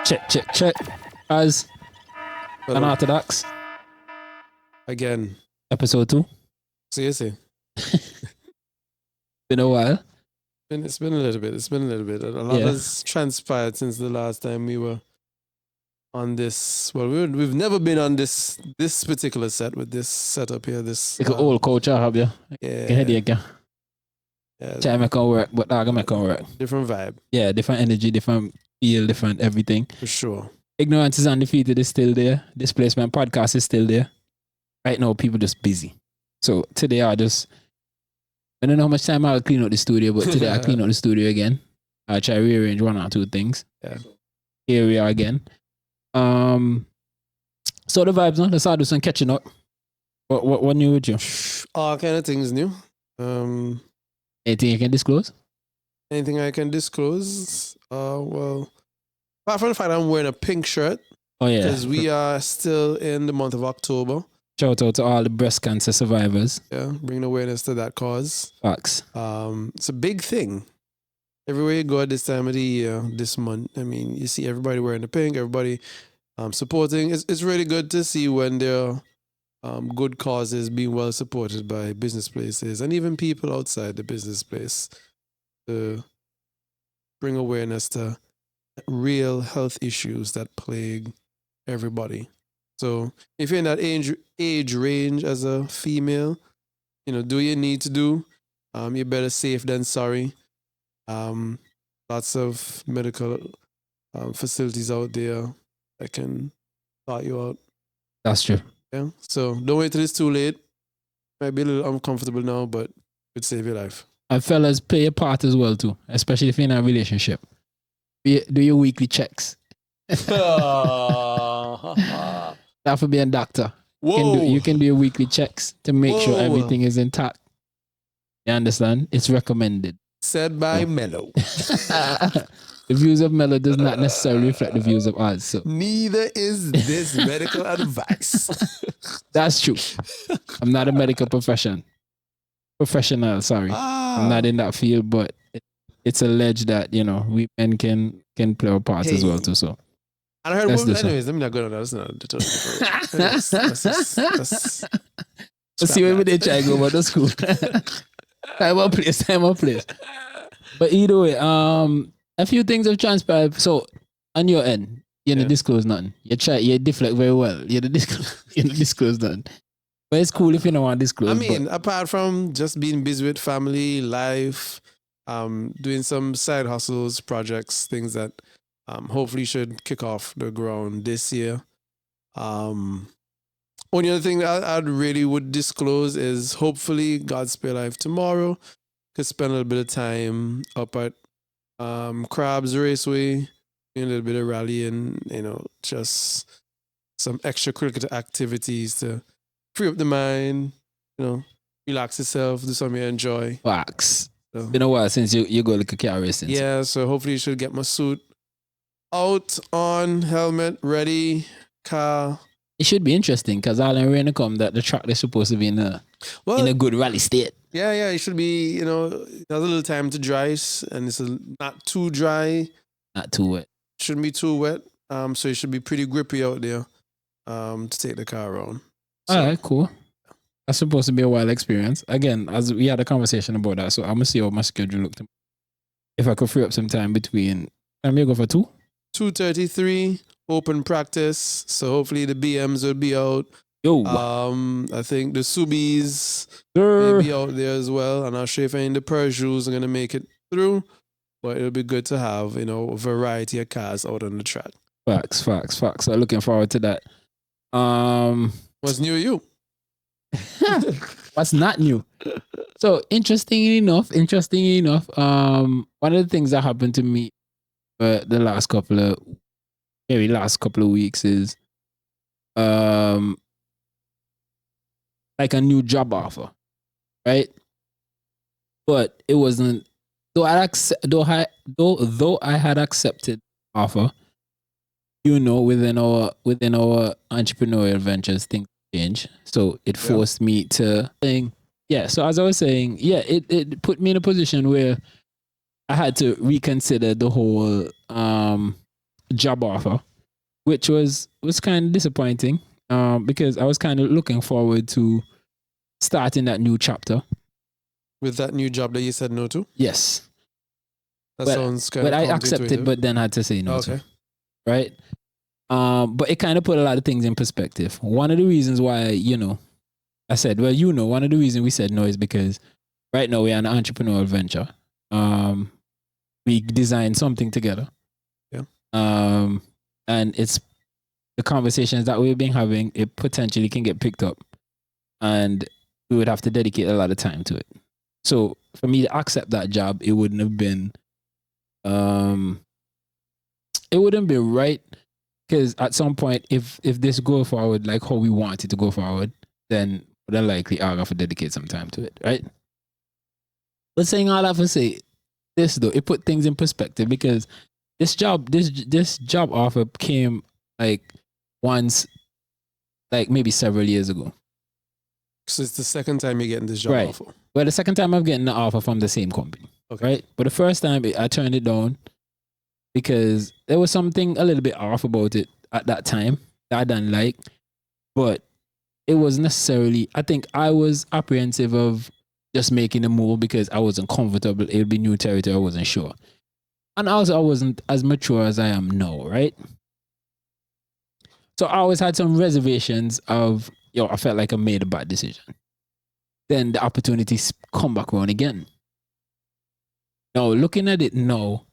Check. As Unorthodox. Again. Episode 2. Seriously. Been a while. It's been a little bit. A lot has transpired since the last time we were on this. Well, we've never been on this particular set with this setup here. This Like an old coach I have you. Yeah. Headache. Try to make it work, but I can make it work. Different vibe. Yeah, different energy, different feel, different everything. For sure. Ignorance is undefeated is still there. Displacement podcast is still there. Right now, people just busy. So today I don't know how much time I'll clean out the studio, but today I clean out the studio again. I try to rearrange one or two things. Yeah. Here we are again. So the vibes, no? Let's start do some catching up. What new with you? All kind of things new. Anything you can disclose? Anything I can disclose? Well, apart from the fact I'm wearing a pink shirt. Oh yeah. Because we are still in the month of October. Shout out to all the breast cancer survivors. Yeah, bringing awareness to that cause. Facts. It's a big thing. Everywhere you go at this time of the year, this month, I mean, you see everybody wearing the pink, everybody supporting. It's really good to see when there are good causes being well supported by business places and even people outside the business place to bring awareness to real health issues that plague everybody. So if you're in that age range as a female, do what you need to do. You're better safe than sorry. Lots of medical facilities out there that can sort you out. That's true. Yeah. So don't wait till it's too late. Might be a little uncomfortable now, but it save your life. And fellas, play your part as well too, especially if you're in a relationship. Do your weekly checks. That for being a doctor. You can do your weekly checks to make sure everything is intact. You understand? It's recommended. Said by Mello. The views of Mello does not necessarily reflect the views of us. So. Neither is this medical advice. That's true. I'm not a medical professional. Sorry. I'm not in that field, but it's alleged that, we men can play our parts as well too. So. I heard anyways, let me not go on that. That's not Let's see where they try to go, but that's cool. Time or place. But either way, a few things have transpired. So on your end, you didn't disclose nothing. You deflect very well. You didn't disclose nothing. But it's cool if you don't want to disclose. I mean, apart from just being busy with family, life, doing some side hustles, projects, things that hopefully should kick off the ground this year. Only other thing that I really would disclose is hopefully God spare life tomorrow. Could spend a little bit of time up at Crabs Raceway, doing a little bit of rallying, just some extracurricular activities to free up the mind, relax yourself, do something you enjoy. Facts. So, been a while since you go like a car racing. Yeah, so hopefully you should get my suit out, on, helmet, ready, car. It should be interesting because all in rain come that the track is supposed to be in a good rally state. Yeah, it should be, there's a little time to dry and it's not too dry. Not too wet. Shouldn't be too wet. So it should be pretty grippy out there to take the car around. So, all right, cool. That's supposed to be a wild experience. Again, as we had a conversation about that, so I'm going to see how my schedule looked. If I could free up some time between, I'm going to go for 2? 2:33 open practice, so hopefully the BMs will be out. Yo, I think the Subis may be out there as well. I'm not sure if any of the Peugeots are gonna make it through, but it'll be good to have a variety of cars out on the track. Facts. So looking forward to that. What's new to you? What's not new? So interestingly enough, one of the things that happened to me the last couple of weeks is like a new job offer, right? But it wasn't though I had accepted offer, within our entrepreneurial ventures things change. So it forced me to think, so as I was saying, it put me in a position where I had to reconsider the whole job offer, which was kind of disappointing because I was kind of looking forward to starting that new chapter. With that new job that you said no to? Yes. That but, sounds kind but of I accepted, but then had to say no to. Right? But it kind of put a lot of things in perspective. One of the reasons why, I said, well, one of the reasons we said no is because right now we're an entrepreneurial venture. We designed something together. Yeah. And it's the conversations that we've been having, it potentially can get picked up. And we would have to dedicate a lot of time to it. So for me to accept that job, it wouldn't have been right, because at some point, if this go forward like how we want it to go forward, then more than likely I'll have to dedicate some time to it, right? But saying all that to say this though, it put things in perspective, because this job offer came like once, like maybe several years ago. So it's the second time you're getting this job right. offer? Well, the second time I'm getting the offer from the same company. Okay. Right? But the first time I turned it down because there was something a little bit off about it at that time that I didn't like. But it was necessarily, I think I was apprehensive of just making a move because I wasn't comfortable. It would be new territory. I wasn't sure. And also I wasn't as mature as I am now, right? So I always had some reservations of, I felt like I made a bad decision. Then the opportunities come back around again. Now, looking at it now,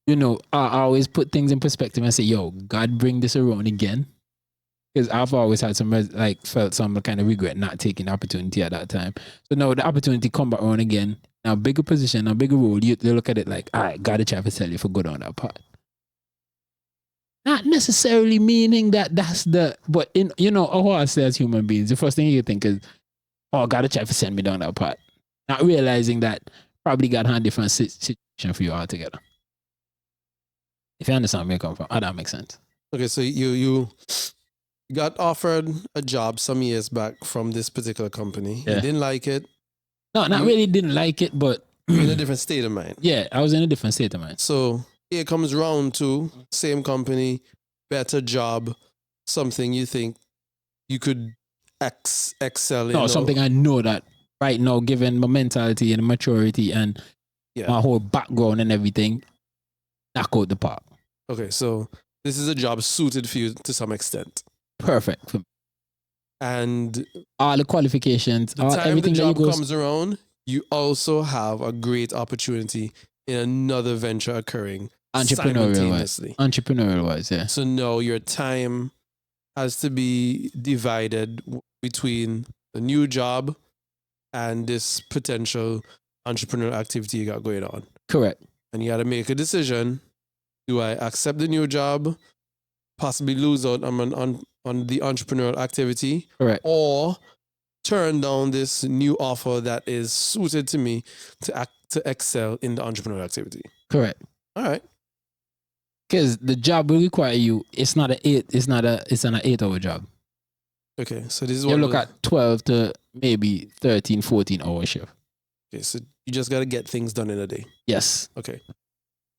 I always put things in perspective and say, God, bring this around again. Because I've always had felt some kind of regret not taking the opportunity at that time. So now the opportunity come back around again. Now, bigger position, a bigger role, they look at it like, all right, gotta try to sell you for good on that part. Not necessarily meaning that that's but how I say as human beings, the first thing you think is, gotta try to send me down that part. Not realizing that probably got a different situation for you altogether. If you understand where I come from, that makes sense. Okay, so you got offered a job some years back from this particular company. Yeah. You didn't like it. No, not really didn't like it, but you're in a different state of mind. Yeah, I was in a different state of mind. So here comes round two, same company, better job, something you think you could excel in. No, something I know that right now, given my mentality and maturity and my whole background and everything, knock out the park. Okay, so this is a job suited for you to some extent. Perfect. And all the qualifications, everything the job comes around, you also have a great opportunity in another venture occurring Entrepreneurial wise, yeah. So no, your time has to be divided between the new job and this potential entrepreneurial activity you got going on. Correct. And you got to make a decision. Do I accept the new job, possibly lose out on the entrepreneurial activity? Correct. Or turn down this new offer that is suited to me to excel in the entrepreneurial activity? Correct. All right. Because the job will require you. It's an 8-hour job. Okay, so this is what you look at 12 to maybe 13, 14-hour shift. Okay, so you just got to get things done in a day. Yes. Okay.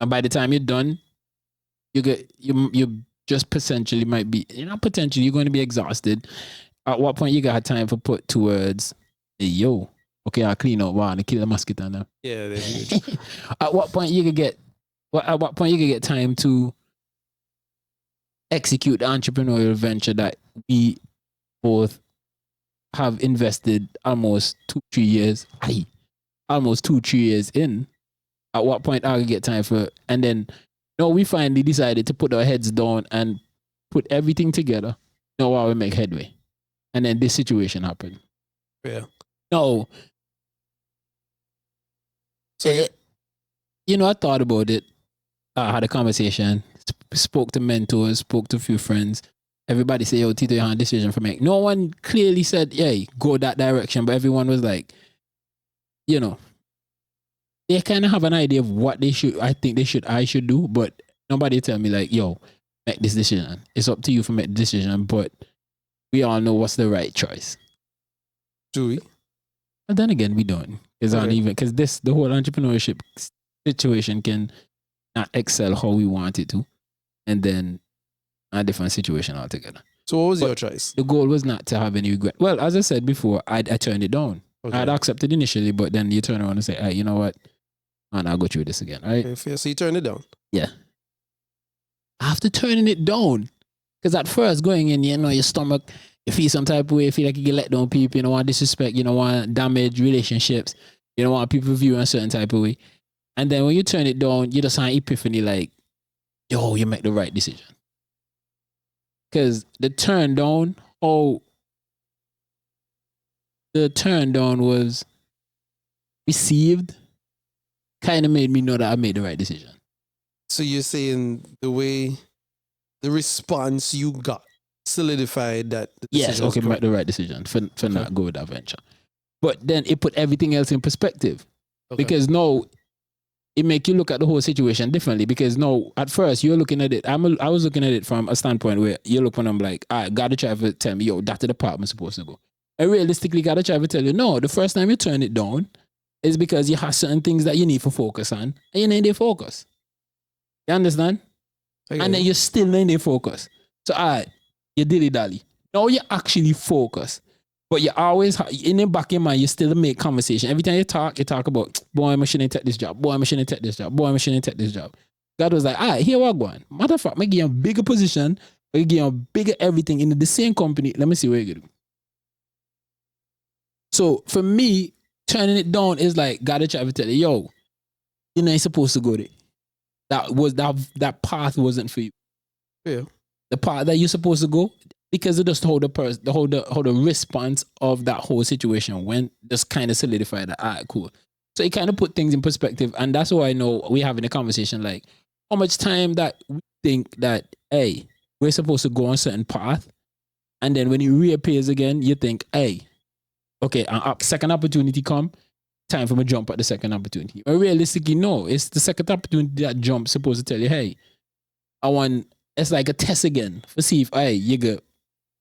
And by the time you're done, you just potentially might be, potentially you're going to be exhausted. At what point you got time for put towards, hey, okay, I'll clean up and kill the mosquito now. Yeah, they're huge. At what point you could get time to execute the entrepreneurial venture that we both have invested almost 2-3 years. Almost 2-3 years in. At what point I'll get time for, and then we finally decided to put our heads down and put everything together. Now while we make headway. And then this situation happened. Yeah. No. So I thought about it. I had a conversation, spoke to mentors, spoke to a few friends. Everybody said, Tito, you have a decision for me. No one clearly said, go that direction. But everyone was like, they kind of have an idea of what I should do. But nobody tell me like, make this decision. It's up to you to make the decision. But we all know what's the right choice. Do we? But then again, we don't. Because the whole entrepreneurship situation can not excel how we want it to, and then a different situation altogether. So what was But your choice? the goal was not to have any regret. Well, as I said before, I turned it down. Okay. I'd accepted initially, but then you turn around and say, hey, you know what? And I'll go through this again, right? Okay, fair. So you turned it down. Yeah. After turning it down, because at first going in, you know, your stomach, you feel some type of way, you feel like you get let down people, you don't want disrespect, you don't want damage relationships, you don't want people viewing a certain type of way. And then when you turn it down, you just have an epiphany like, yo, you make the right decision. Because the turn down was received, kind of made me know that I made the right decision. So you're saying the response you got solidified that the Yes, decision was okay, make correct. the right decision for not go with that venture. But then it put everything else in perspective. Okay. Because now it make you look at the whole situation differently. Because now at first you're looking at it, I was looking at it from a standpoint where you look when I'm like, I gotta try to tell me, yo, that's the department supposed to go. I realistically gotta try to tell you, no, the first time you turn it down is because you have certain things that you need to focus on, and you need to focus. You understand? And then you're still in the focus. So you dilly-dally. Now you actually focus. But you always, in the back of your mind, you still make conversation. Every time you talk about, boy, I shouldn't take this job. Boy, I shouldn't take this job. Boy, I shouldn't take this job. God was like, here we're going. Matter of fact, I give you a bigger position, I give you a bigger everything in the same company. Let me see what you do. So for me, turning it down is like, gotta try to tell you, yo, you're not supposed to go there. That path wasn't for you. Yeah. The path that you're supposed to go, because it just how the response of that whole situation went, just kind of solidified that, all right, cool. So it kind of put things in perspective, and that's why I know we're having a conversation like how much time that we think that, hey, we're supposed to go on a certain path, and then when it reappears again, you think, hey, okay, a second opportunity come, time for me to jump at the second opportunity. But realistically, no, it's the second opportunity that jump supposed to tell you, hey, it's like a test again for see if, hey, you get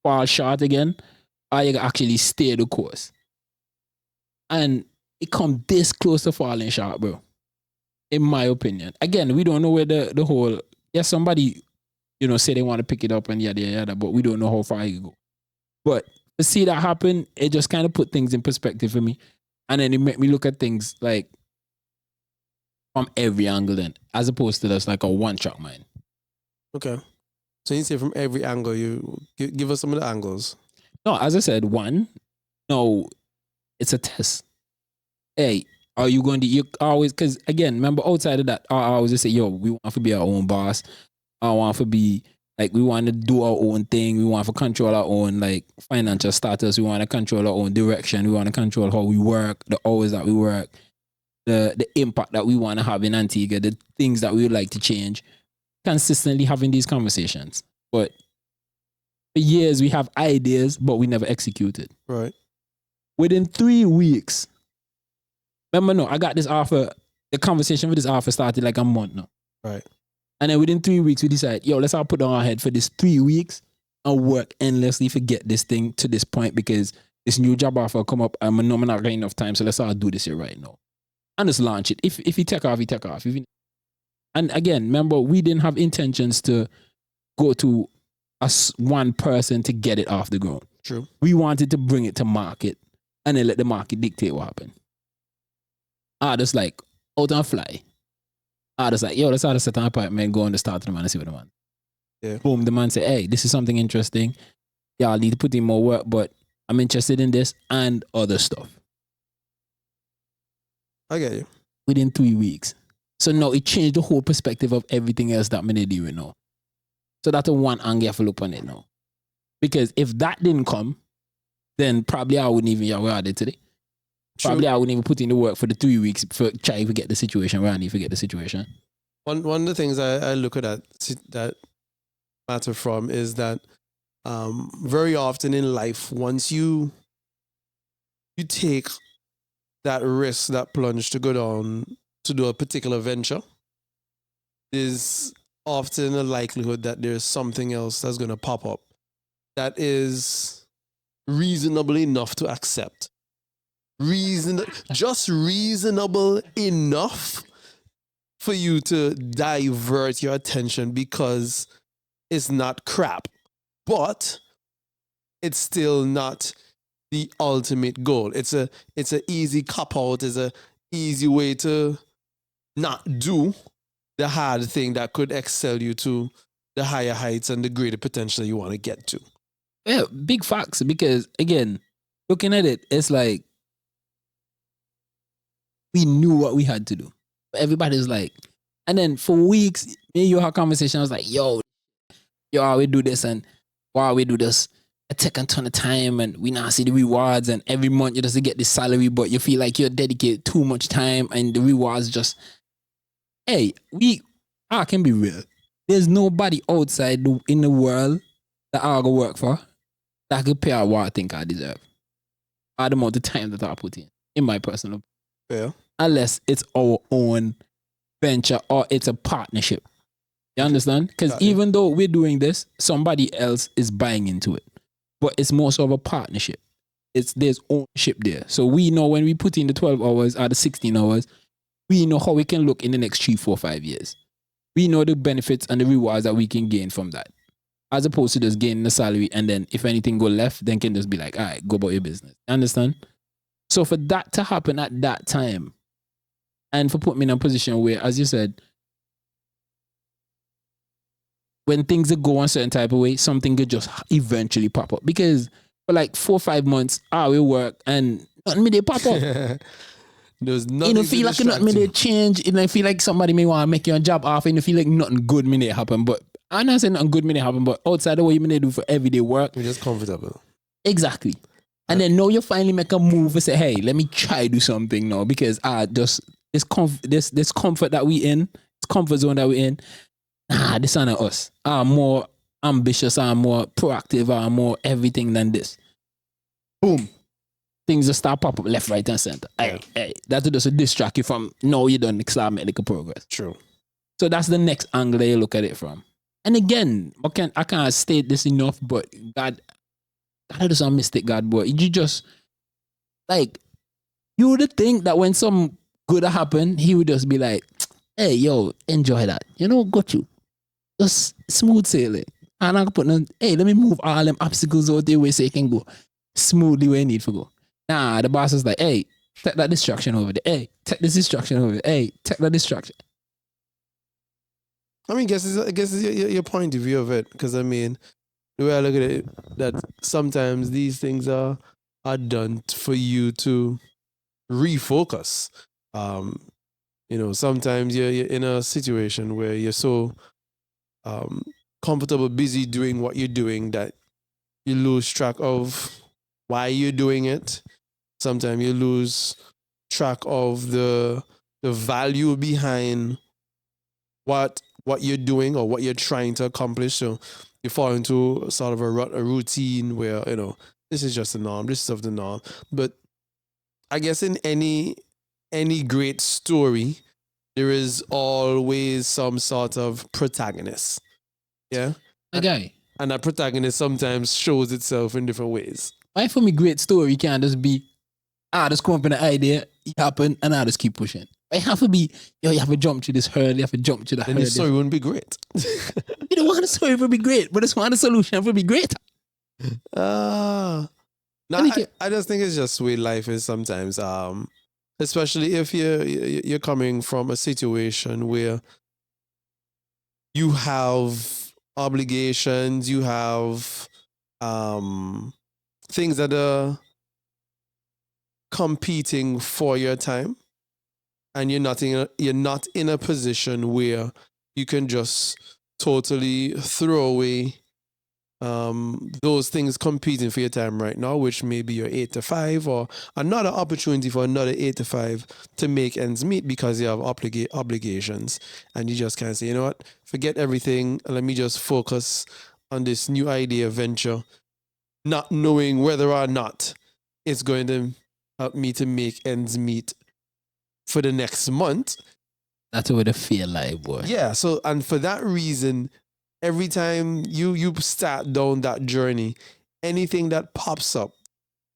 fall short again, or you can actually stay the course. And it come this close to falling short, bro. In my opinion. Again, we don't know where the whole, somebody, say they want to pick it up and yada, but we don't know how far you go. But to see that happen, it just kind of put things in perspective for me. And then it made me look at things like from every angle then, as opposed to just like a one-track mind. Okay. So you say from every angle, you give us some of the angles. No, as I said, it's a test. Hey, are you going to, you always, because again, remember outside of that, I always just say, yo, we want to be our own boss. I want to be, like, we want to do our own thing. We want to control our own, like, financial status. We want to control our own direction. We want to control how we work, the hours that we work, the impact that we want to have in Antigua, the things that we would like to change. Consistently having these conversations. But for years, we have ideas, but we never executed. Right. Within 3 weeks, remember, no, I got this offer. The conversation with this offer started like a month now. Right. And then within 3 weeks, we decided, yo, let's all put on our head for this 3 weeks and work endlessly to get this thing to this point because this new job offer come up and I'm not getting enough time, so let's all do this here right now. And just launch it. If you take off, you take off. And again, remember, we didn't have intentions to go to one person to get it off the ground. True. We wanted to bring it to market and then let the market dictate what happened. Just like, out and fly. Just like, yo, let's have a set an appointment, go on the start to the man and see what the man. Yeah. Boom, the man say, hey, this is something interesting. Y'all need to put in more work, but I'm interested in this and other stuff. I get you. Within 3 weeks. So now it changed the whole perspective of everything else that I'm doing now. So that's a one angle you have to look on it now. Because if that didn't come, then probably I wouldn't even where I did today. Probably I wouldn't even put in the work for the 3 weeks for trying to get the situation where I need to get the situation. One of the things I look at that matter from is that very often in life, once you take that risk, that plunge to go down to do a particular venture, there's often a likelihood that there's something else that's going to pop up that is reasonable enough to accept. Just reasonable enough for you to divert your attention because it's not crap, but it's still not the ultimate goal. It's a easy cop out. It's a easy way to not do the hard thing that could excel you to the higher heights and the greater potential you want to get to. Yeah, big facts. Because again, looking at it, it's like we knew what we had to do. Everybody's like, and then for weeks, me and you had a conversation. I was like, yo, how we do this and why we do this. It take a ton of time and we now see the rewards, and every month you just get the salary, but you feel like you're dedicated too much time and the rewards just, hey, I can be real. There's nobody outside in the world that I go work for that could pay out what I think I deserve. Or the amount of time that I put in my personal. Yeah. Unless it's our own venture or it's a partnership. You understand? Because even though we're doing this, somebody else is buying into it. But it's more so of a partnership. There's ownership there. So we know when we put in the 12 hours or the 16 hours, we know how we can look in the next 3, 4, 5 years. We know the benefits and the rewards that we can gain from that. As opposed to just gaining the salary and then if anything go left, then can just be like, all right, go about your business. You understand? So for that to happen at that time, and for putting me in a position where, as you said, when things go a certain type of way, something could just eventually pop up. Because for like 4 or 5 months, we work and nothing may they pop up. There's nothing. You don't feel like nothing may they change. You don't feel like somebody may want to make your job off and you feel like nothing good may they happen. But I'm not saying nothing good may they happen, but outside of what you may do for everyday work. You're just comfortable. Exactly. And then now you finally make a move and say, hey, let me try do something now because just this comfort that we in, this comfort zone that we in, this ain't us. I'm more ambitious, I'm more proactive, I'm more everything than this. Boom. Things just start pop up left, right, and center. Yeah. Hey, that'll just distract you from no, you don't start making progress. True. So that's the next angle you look at it from. And again, I can't state this enough, but God doesn't mistake God, but you just like you would think that when some good happen, he would just be like, hey, yo, enjoy that. You know, got you. Just smooth sailing. And I can put on, hey, let me move all them obstacles out there where so you can go smoothly where you need to go. Nah, the boss is like, hey, take that distraction over there. Hey, take this distraction over there. Hey, take that distraction. I mean, I guess it's your point of view of it. Because, I mean, the way I look at it, that sometimes these things are done for you to refocus. You know, sometimes you're in a situation where you're so comfortable, busy doing what you're doing that you lose track of why you're doing it. Sometimes you lose track of the value behind what you're doing or what you're trying to accomplish. So you fall into sort of a routine where, you know, this is just the norm, this is of the norm. But I guess in any great story, there is always some sort of protagonist. Yeah? Okay. And that protagonist sometimes shows itself in different ways. Why for me, great story can't just be, just come up with an idea, it happened, and I just keep pushing. It have to be, yo, you have to jump to this hurdle, you have to jump to the hurdle. Then the story wouldn't be great. You don't want the story to be great, but just want the solution to be great. I just think it's just the way life is sometimes. Especially if you're coming from a situation where you have obligations, you have things that are competing for your time, and you're not in a position where you can just totally throw away those things competing for your time right now, which may be your 8 to 5 or another opportunity for another 8 to 5 to make ends meet because you have obligations, and you just can't say, you know what, forget everything and let me just focus on this new idea venture, not knowing whether or not it's going to help me to make ends meet for the next month. That's what I feel like, boy. Yeah, so, and for that reason, every time you start down that journey, anything that pops up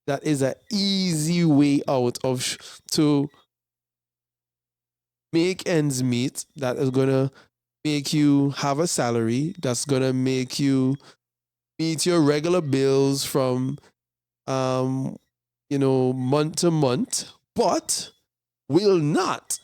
that is an easy way out of to make ends meet, that is gonna make you have a salary, that's gonna make you meet your regular bills from month to month, but will not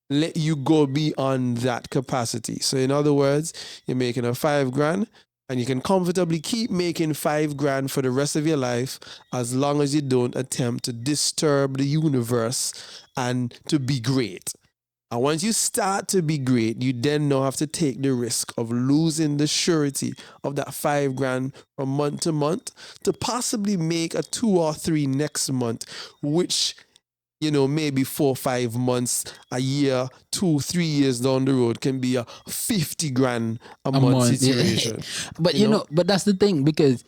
let you go beyond that capacity. So in other words, you're making a $5,000 and you can comfortably keep making $5,000 for the rest of your life as long as you don't attempt to disturb the universe and to be great. And once you start to be great, you then now have to take the risk of losing the surety of that $5,000 from month to month to possibly make a 2 or 3 next month, which, maybe 4 or 5 months, a year, 2, 3 years down the road can be a $50,000 a month situation. But but that's the thing, because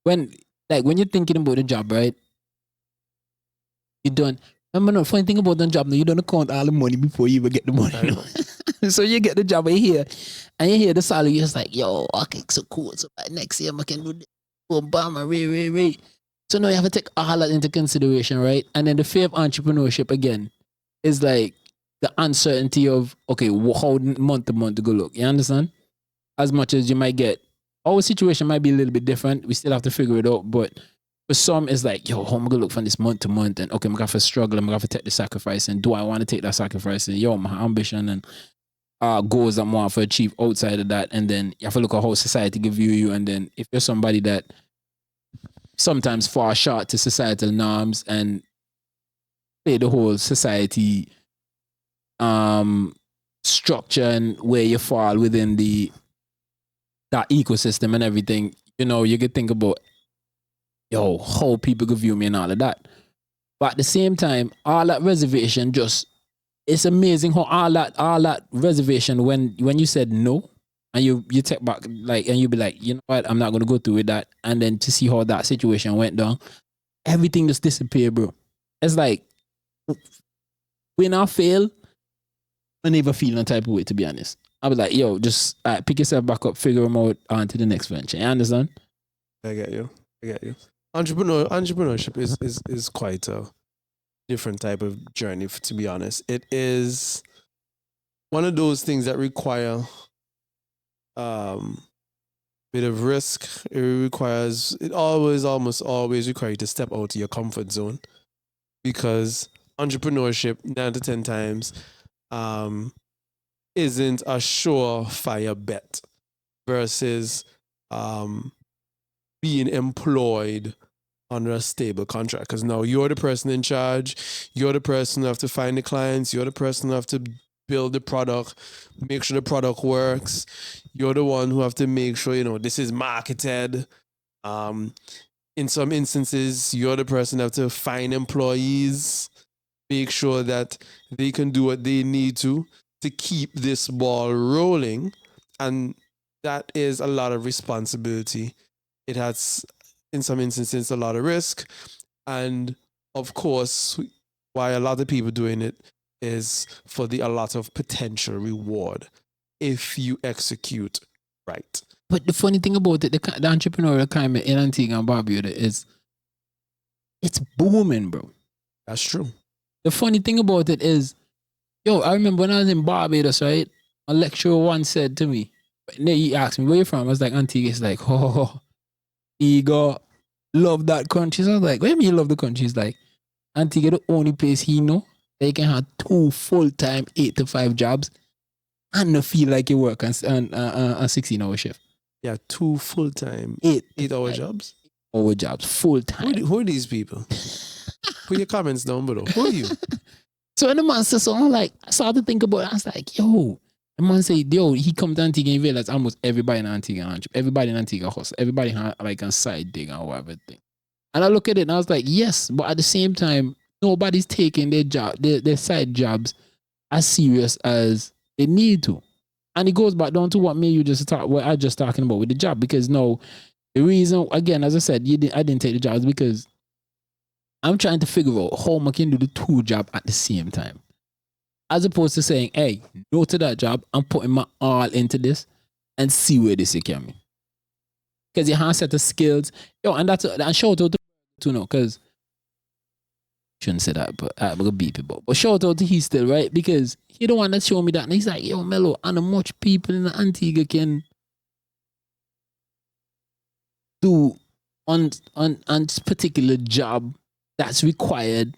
when you're thinking about a job, right? You don't. Remember, the funny thing about the job, you don't account all the money before you even get the money. So you get the job, and you hear the salary, you're just like, yo, okay, so cool. So by next year, I can do this. Boom, bam, ray. So now you have to take all that into consideration, right? And then the fear of entrepreneurship, again, is like the uncertainty of, okay, how month to month to go look. You understand? As much as you might get, our situation might be a little bit different. We still have to figure it out, but for some, it's like, yo, how am I going to look from this month to month? And okay, I'm going to struggle. I'm going to take the sacrifice. And do I want to take that sacrifice? And yo, my ambition and goals that I want to achieve outside of that. And then you have to look at how society can view you. And then if you're somebody that sometimes fall short to societal norms and play the whole society structure and where you fall within that ecosystem and everything, you could think about, yo, how people could view me and all of that. But at the same time, all that reservation it's amazing how all that reservation, when you said no, and you take back, and you be like, you know what, I'm not going to go through with that. And then to see how that situation went down, everything just disappeared, bro. It's like, win or fail, I never feel no type of way, to be honest. I was like, yo, just pick yourself back up, figure them out, on to the next venture. You understand? I get you. Entrepreneurship is quite a different type of journey, to be honest. It is one of those things that require bit of risk. Almost always requires you to step out of your comfort zone, because entrepreneurship 9 to 10 times isn't a surefire bet versus being employed under a stable contract. Because now you're the person in charge, you're the person who have to find the clients, you're the person who have to build the product, make sure the product works, you're the one who have to make sure this is marketed. In some instances, you're the person who have to find employees, make sure that they can do what they need to keep this ball rolling. And that is a lot of responsibility. It has, in some instances, a lot of risk. And of course, why a lot of people doing it is for a lot of potential reward if you execute right. But the funny thing about it, the entrepreneurial climate in Antigua and Barbuda is, it's booming, bro. That's true. The funny thing about it is, yo, I remember when I was in Barbados, right? A lecturer once said to me, he asked me, where you from? I was like, Antigua. He's like, oh, Ego, love that country. So I was like, what do you mean you love the country? He's like, Antigua, the only place he know they can have 2 full-time 8 to 5 jobs and not feel like you work on a 16-hour shift. Yeah, 2 full-time 8-hour jobs? 8-hour jobs, full-time. Who are these people? Put your comments down below. Who are you? So when the man said so, I started to think about it. I was like, yo, the man said, yo, he come to Antigua and realized almost everybody in Antigua, hustle. Everybody had like a side dig or whatever thing. And I look at it and I was like, yes, but at the same time, nobody's taking their side jobs as serious as they need to. And it goes back down to what what I just talking about with the job. Because no, the reason, again, as I said, I didn't take the jobs because I'm trying to figure out how I can do the 2 jobs at the same time. As opposed to saying, hey, no to that job, I'm putting my all into this and see where this can me. Because you have a set of skills. Yo, and shout out to because shouldn't say that, but I'm gonna beep it. But shout out to he still, right? Because he the one that showed me that, and he's like, yo, Mello, and how much people in the Antigua can do on this particular job that's required,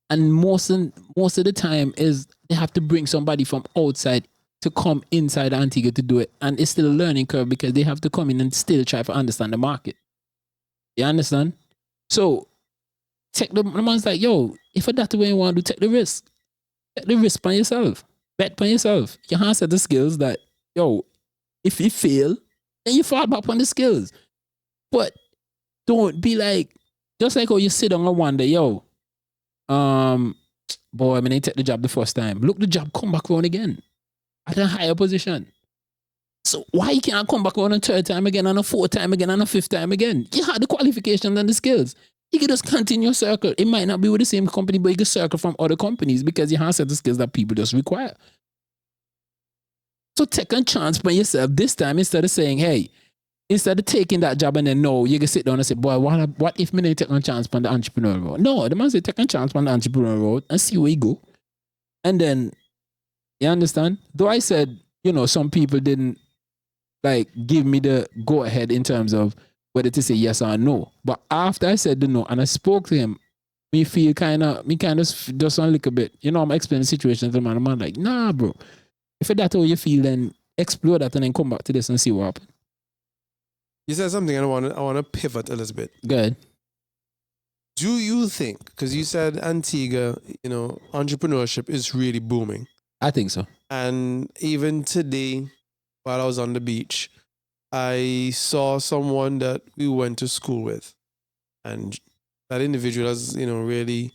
and most of the time is they have to bring somebody from outside to come inside Antigua to do it, and it's still a learning curve because they have to come in and still try to understand the market. You understand? So take the man's like, yo, if that's the way you want to do, take the risk. Take the risk by yourself. Bet on yourself. You have set the skills that, yo, if you fail, then you fall back on the skills. But don't be like, just like how you sit down and wonder, yo, boy, I mean, I take the job the first time. Look, the job come back around again at a higher position. So why you can't come back around a third time again, and a fourth time again, and a fifth time again? You had the qualifications and the skills. You can just continue your circle. It might not be with the same company, but you can circle from other companies because you have certain skills that people just require. So take a chance by yourself this time instead of saying, hey, instead of taking that job and then no, you can sit down and say, boy, what if me take a chance on the entrepreneur road? No, the man say take a chance on the entrepreneur road and see where you go. And then, you understand? Though I said, some people didn't like give me the go ahead in terms of whether to say yes or no. But after I said the no and I spoke to him, me kind of just a little bit, I'm explaining the situation to the man. The man like, nah, bro. If that's how you feel, then explore that and then come back to this and see what happens. You said something and I want to pivot a little bit. Good. Do you think, because you said Antigua, entrepreneurship is really booming. I think so. And even today, while I was on the beach, I saw someone that we went to school with. And that individual has, really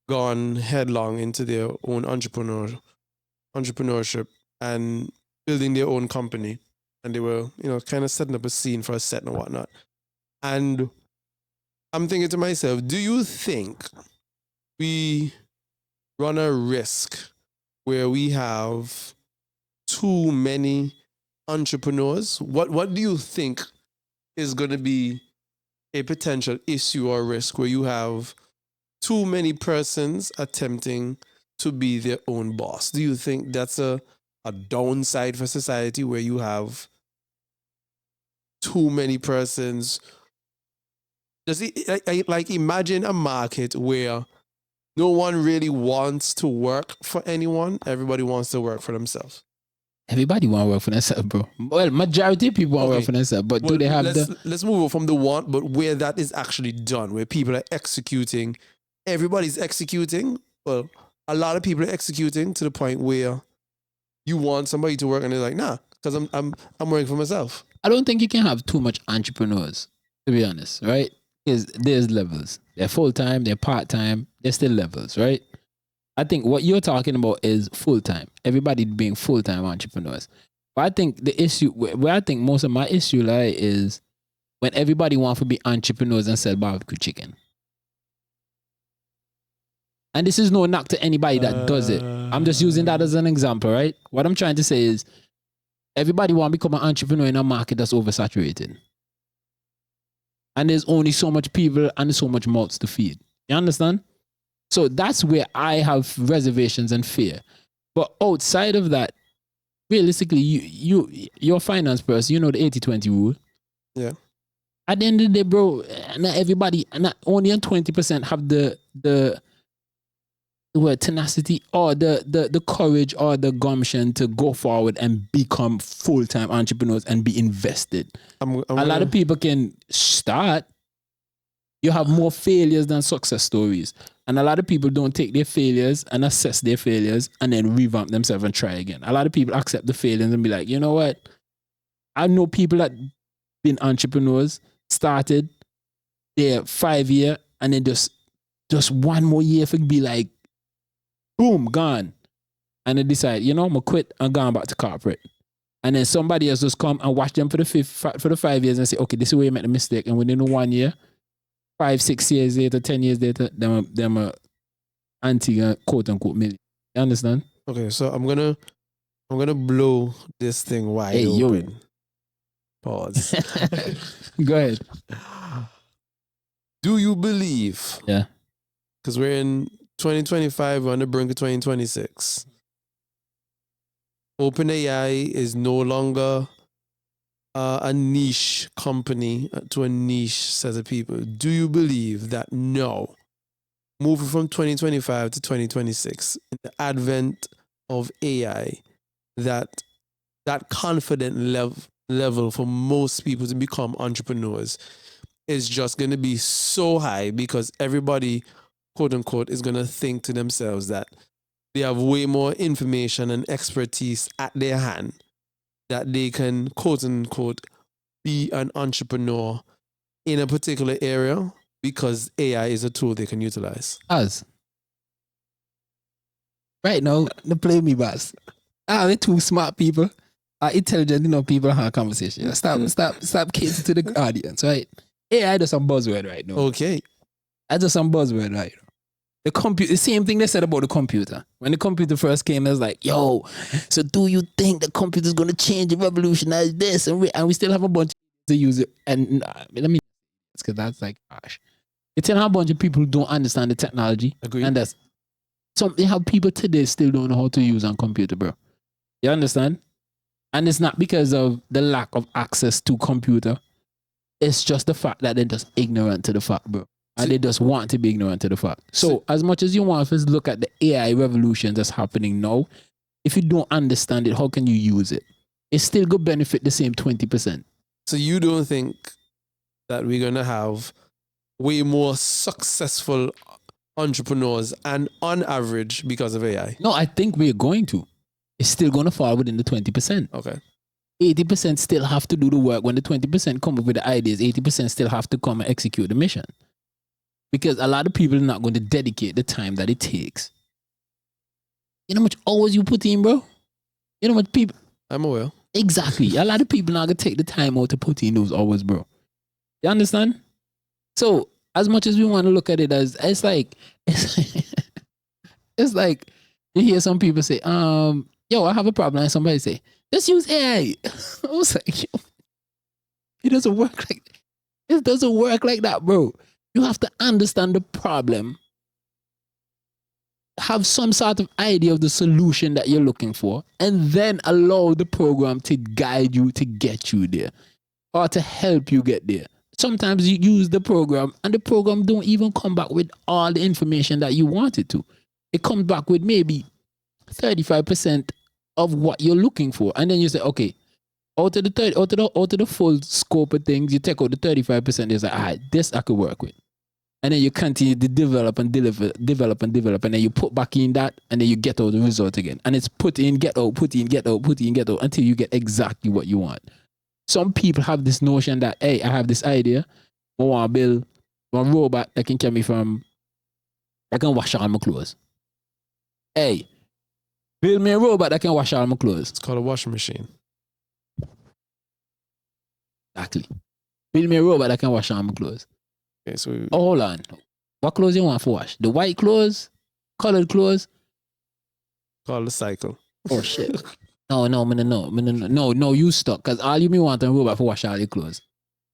gone headlong into their own entrepreneurship and building their own company. And they were, kind of setting up a scene for a set and whatnot. And I'm thinking to myself, do you think we run a risk where we have too many entrepreneurs? What do you think is going to be a potential issue or risk where you have too many persons attempting to be their own boss? Do you think that's a downside for society where you have too many persons? Does it like imagine a market where no one really wants to work for anyone? Everybody wants to work for themselves. Everybody want to work for themselves, bro. Well, majority of people want to work for themselves, but do they have let's move from the want, but where that is actually done, where people are executing, everybody's executing. Well, a lot of people are executing to the point where you want somebody to work and they're like, nah, because I'm working for myself. I don't think you can have too much entrepreneurs, to be honest, right? Because there's levels. They're full-time, they're part-time, there's still levels, right? I think what you're talking about is full-time. Everybody being full-time entrepreneurs. But I think the issue, where I think most of my issue lie is when everybody wants to be entrepreneurs and sell barbecue chicken. And this is no knock to anybody that does it. I'm just using that as an example, right? What I'm trying to say is everybody want to become an entrepreneur in a market that's oversaturated. And there's only so much people and so much mouths to feed. You understand? So that's where I have reservations and fear. But outside of that, realistically, you're a finance person, you know the 80-20 rule. Yeah. At the end of the day, bro, not everybody, not only 20% have the tenacity or the courage or the gumption to go forward and become full-time entrepreneurs and be invested. A lot of people can start. You have more failures than success stories. And a lot of people don't take their failures and assess their failures and then revamp themselves and try again. A lot of people accept the failures and be like, you know what? I know people that been entrepreneurs, started their 5 year and then just one more year for be like, boom, gone. And they decide, I'm going to quit and go back to corporate. And then somebody else just come and watch them for the 5 years and say, okay, this is where you made the mistake. And within 1 year, 5, 6 years later, 10 years later, them are anti quote unquote million. You understand? Okay, so I'm gonna blow this thing wide open. Pause. Go ahead. Do you believe? Yeah. because we're in 2025, we're on the brink of 2026. OpenAI is no longer a niche company to a niche set of people. Do you believe that now, moving from 2025 to 2026, in the advent of AI, that confident level for most people to become entrepreneurs is just going to be so high because everybody, quote unquote, is going to think to themselves that they have way more information and expertise at their hand that they can, quote unquote, be an entrepreneur in a particular area because AI is a tool they can utilize. Us. Right now, don't play me, boss. We're two smart people. Intelligent enough people have a conversation. Stop catering to the audience, right? AI does some buzzword right now. Okay. I just some buzzword right now. The same thing they said about the computer. When the computer first came, it was like, yo, so do you think the computer's going to change and revolutionize this? And we still have a bunch to use it. And let me, because that's like, gosh. It's a bunch of people who don't understand the technology. Agreed. And that's something how people today still don't know how to use on computer, bro. You understand? And it's not because of the lack of access to computer. It's just the fact that they're just ignorant to the fact, bro. And they just want to be ignorant to the fact. So as much as you want to look at the AI revolution that's happening now, if you don't understand it, how can you use it? It still go benefit the same 20%. So you don't think that we're going to have way more successful entrepreneurs and on average because of AI? No, I think we're going to. It's still going to fall within the 20%. Okay. 80% still have to do the work. When the 20% come up with the ideas, 80% still have to come and execute the mission. Because a lot of people are not going to dedicate the time that it takes. You know how much hours you put in, bro? You know how much people... I'm aware. Exactly. A lot of people not going to take the time out to put in those hours, bro. You understand? So, as much as we want to look at it as... It's like you hear some people say, yo, I have a problem. And somebody say, just use AI. I was like, yo, it doesn't work like that, bro. You have to understand the problem, have some sort of idea of the solution that you're looking for, and then allow the program to guide you to get you there or to help you get there. Sometimes you use the program and the program don't even come back with all the information that you want it to. It comes back with maybe 35% of what you're looking for. And then you say, okay, out of the full scope of things, you take out the 35%. It's like, all right, this I could work with. And then you continue to develop, and then you put back in that, and then you get out the result again. And it's put in, get out, put in, get out, put in, get out, until you get exactly what you want. Some people have this notion that, hey, I have this idea, I want to build one robot that can carry me from, that can wash all my clothes. Hey, build me a robot that can wash all my clothes. It's called a washing machine. Exactly. Build me a robot that can wash all my clothes. Okay, so hold on. What clothes you want to wash? The white clothes? Colored clothes? Call the cycle. Oh shit. No, you stuck. Because all you may want a robot for wash all your clothes.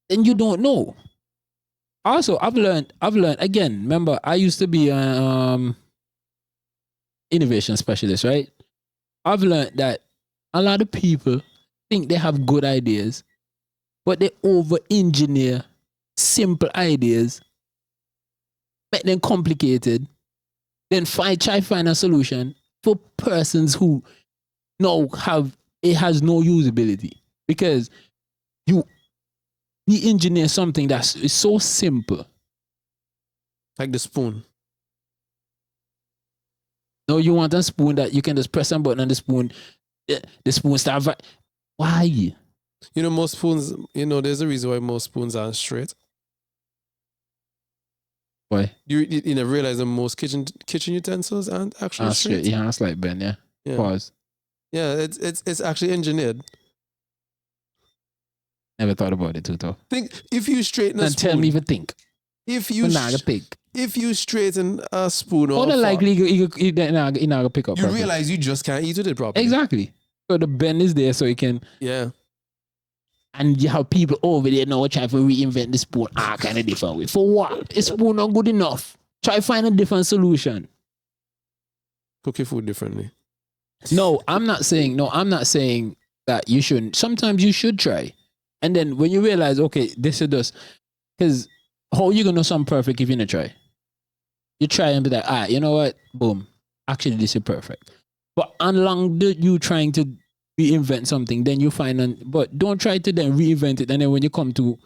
Then you don't know. Also, I've learned again, remember, I used to be an innovation specialist, right? I've learned that a lot of people think they have good ideas, but they over-engineer simple ideas, make them complicated, then try find a solution for persons who has no usability. Because you engineer something that is so simple. Like the spoon. No, you want a spoon that you can just press a button and the spoon start. Why? You know, most spoons, there's a reason why most spoons aren't straight. Why? You never realize that most kitchen utensils aren't actually straight. Yeah, that's like Ben, yeah. Pause. Yeah, it's actually engineered. Never thought about it too tough. Think if you straighten a spoon. Tell me if you think. If you straighten a spoon or more than likely you not pick up. You realize you just can't eat with it properly. Exactly. So the bend is there so you can. Yeah. And you have people over there now trying to reinvent the spoon kind of different way. For what? A spoon not good enough. Try find a different solution. Cook your food differently. No, I'm not saying that you shouldn't. Sometimes you should try. And then when you realize, okay, this is this, because how you gonna know something perfect if you don't try? You try and be like, you know what? Boom. Actually, this is perfect. But along you trying to reinvent something, then you find but don't try to then reinvent it. And then when you come to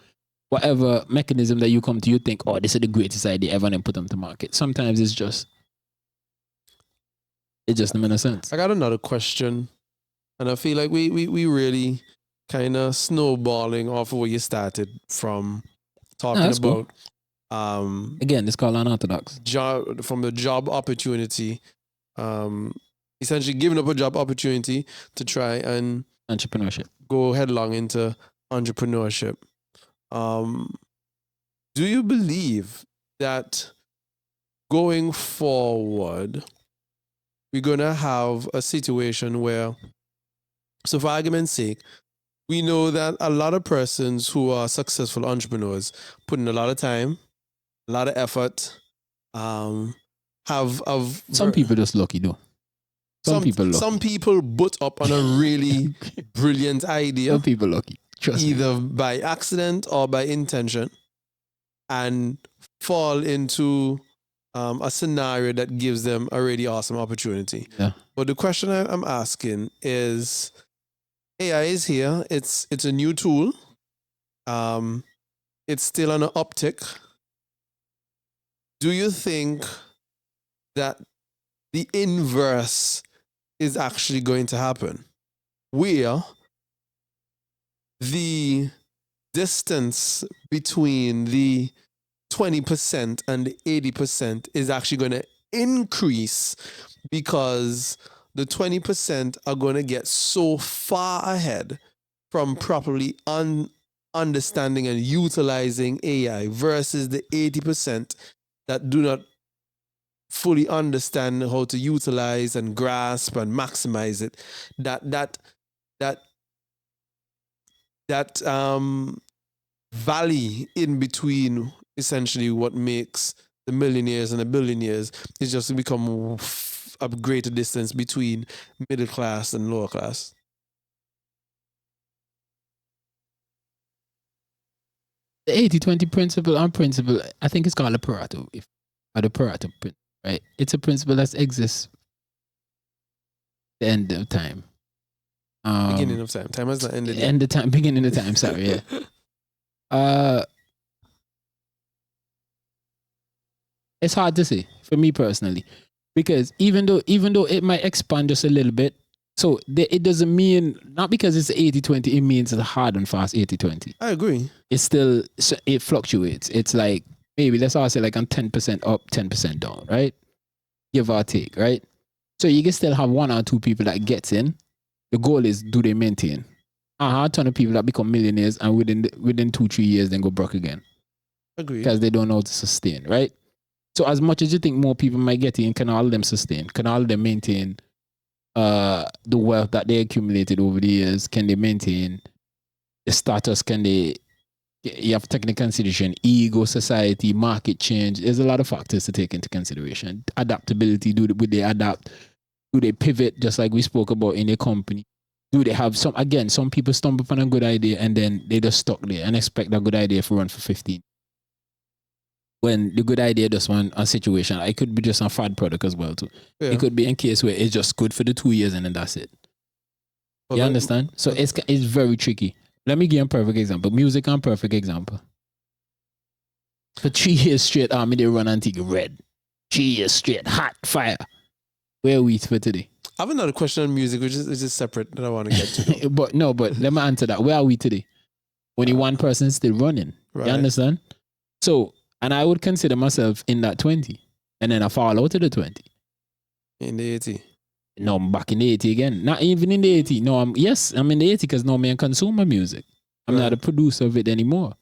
whatever mechanism that you come to, you think, oh, this is the greatest idea ever, and put them to market. Sometimes it just doesn't make sense. I got another question, and I feel like we really kind of snowballing off of where you started from talking about. Cool. Again, it's called unorthodox. From the job opportunity, essentially giving up a job opportunity to try and entrepreneurship, go headlong into entrepreneurship. Do you believe that going forward, we're going to have a situation where, so for argument's sake, we know that a lot of persons who are successful entrepreneurs put in a lot of time, a lot of effort, have some people just lucky though. Some people butt up on a really brilliant idea. Some people lucky. Trust either me. by accident or by intention, and fall into a scenario that gives them a really awesome opportunity. Yeah. But the question I'm asking is, AI is here. It's a new tool. It's still on an uptick. Do you think that the inverse is actually going to happen, where the distance between the 20% and the 80% is actually going to increase because the 20% are going to get so far ahead from properly understanding and utilizing AI versus the 80% that do not fully understand how to utilize and grasp and maximize it? That valley in between, essentially what makes the millionaires and the billionaires, is just to become a greater distance between middle class and lower class. The 80-20 principle, I think it's called the Pareto, the Pareto principle, right? It's a principle that exists at the end of time. Beginning of time. Time has not ended yet. Beginning of time, sorry, yeah. It's hard to say for me personally, because even though it might expand just a little bit, so it doesn't mean, not because it's 80-20, it means it's a hard and fast 80-20. I agree. It's still, it fluctuates. It's like, maybe let's all say like I'm 10% up, 10% down, right? Give or take, right? So you can still have one or two people that gets in. The goal is, do they maintain? A ton of people that become millionaires and within 2-3 years then go broke again. Agree. Because they don't know how to sustain, right? So as much as you think more people might get in, can all of them sustain? Can all of them maintain the wealth that they accumulated over the years? Can they maintain the status? You have to take into consideration ego, society, market change. There's a lot of factors to take into consideration. Adaptability, would they adapt? Do they pivot, just like we spoke about in a company? Do they have some people stumble upon a good idea and then they just stuck there and expect that good idea to run for 15. When the good idea just one a situation, it could be just a fad product as well too. Yeah. It could be in case where it's just good for the 2 years and then that's it. You understand? So it's very tricky. Let me give you a perfect example. Music, a perfect example. For 3 years straight, they run Antigua red. 3 years straight, hot fire. Where are we for today? I have another question on music, which is separate that I want to get to. but let me answer that. Where are we today? Only one person still running. Right. You understand? So, and I would consider myself in that 20. And then I fall out of the 20. In the 80. No, I'm back in the 80 again. Not even in the 80. No, I'm in the 80 because now I'm consumer music. I'm not a producer of it anymore.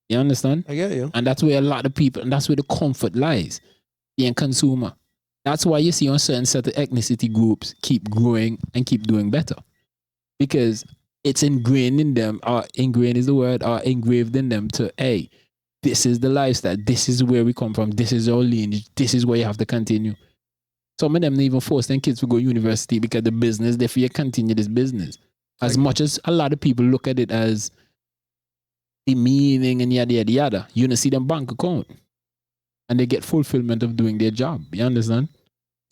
You understand? I get you. And that's where a lot of people, and that's where the comfort lies. Being consumer. That's why you see on certain set of ethnicity groups keep growing and keep doing better. Because it's ingrained in them, or ingrained is the word, or engraved in them to, hey, this is the lifestyle. This is where we come from. This is our lineage. This is where you have to continue. Some of them not even force their kids to go to university because the business, they fear continue this business. As much as a lot of people look at it as demeaning and yada, yada, yada, you don't see them bank account and they get fulfillment of doing their job. You understand?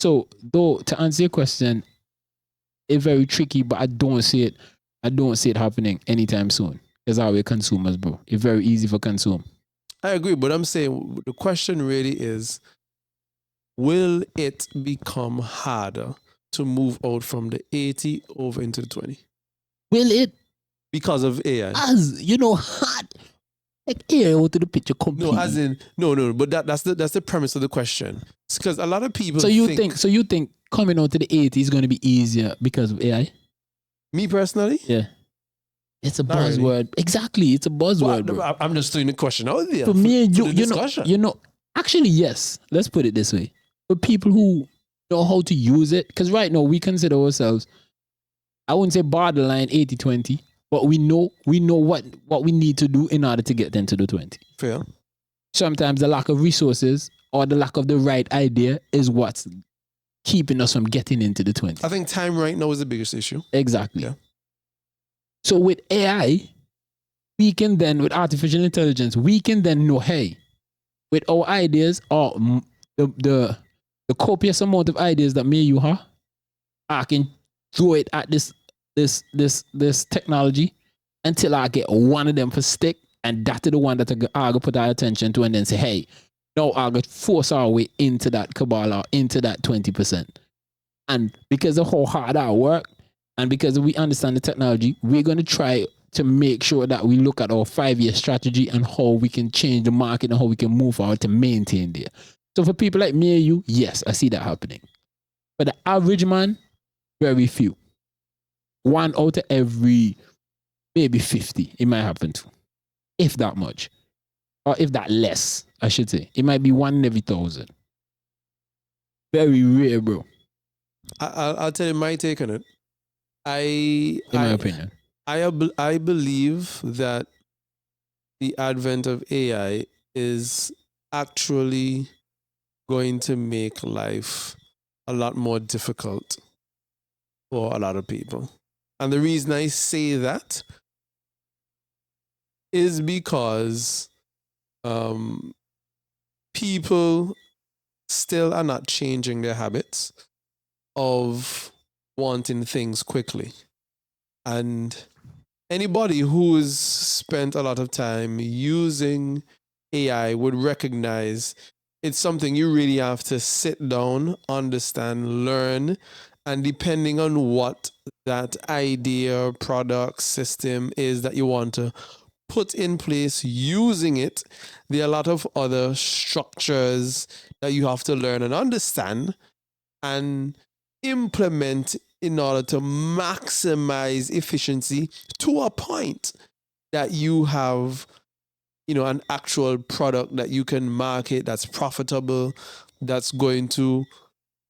So, though, to answer your question, it's very tricky, but I don't see it happening anytime soon. Because our consumers, bro. It's very easy for consume. I agree, but I'm saying the question really is, will it become harder to move out from the 80 over into the 20? Will it? Because of AI. As, hard. Like AI out to the picture completely. No, as in, no, but that's the premise of the question. Because a lot of people So you think coming out to the 80 is going to be easier because of AI? Me personally? Yeah. It's a Not buzzword. really. Exactly. It's a buzzword, bro. I'm just throwing the question out there. For me and for the discussion. Actually, yes. Let's put it this way. For people who know how to use it, because right now we consider ourselves, I wouldn't say borderline 80-20, but we know what we need to do in order to get into the 20. Fair. Sometimes the lack of resources or the lack of the right idea is what's keeping us from getting into the 20. I think time right now is the biggest issue. Exactly. Yeah. So with AI, with artificial intelligence, we can then know, hey, with our ideas or the copious amount of ideas that me and you have, I can throw it at this technology until I get one of them for stick, and that's the one that I go put our attention to, and then say, hey, now I go force our way into that cabal or into that 20%. And because of how hard I work, and because we understand the technology, we're going to try to make sure that we look at our 5-year strategy and how we can change the market and how we can move forward to maintain there. So for people like me and you, yes, I see that happening. But the average man, very few. 1 out of every maybe 50, it might happen to. If that much. Or if that less, I should say. It might be 1 in every 1,000. Very rare, bro. I'll tell you my take on it. In my opinion. I believe that the advent of AI is actually going to make life a lot more difficult for a lot of people. And the reason I say that is because people still are not changing their habits of wanting things quickly. And anybody who's spent a lot of time using AI would recognize it's something you really have to sit down, understand, learn, and depending on what that idea, product, system is that you want to put in place using it, there are a lot of other structures that you have to learn and understand and implement in order to maximize efficiency to a point that you have, an actual product that you can market that's profitable, that's going to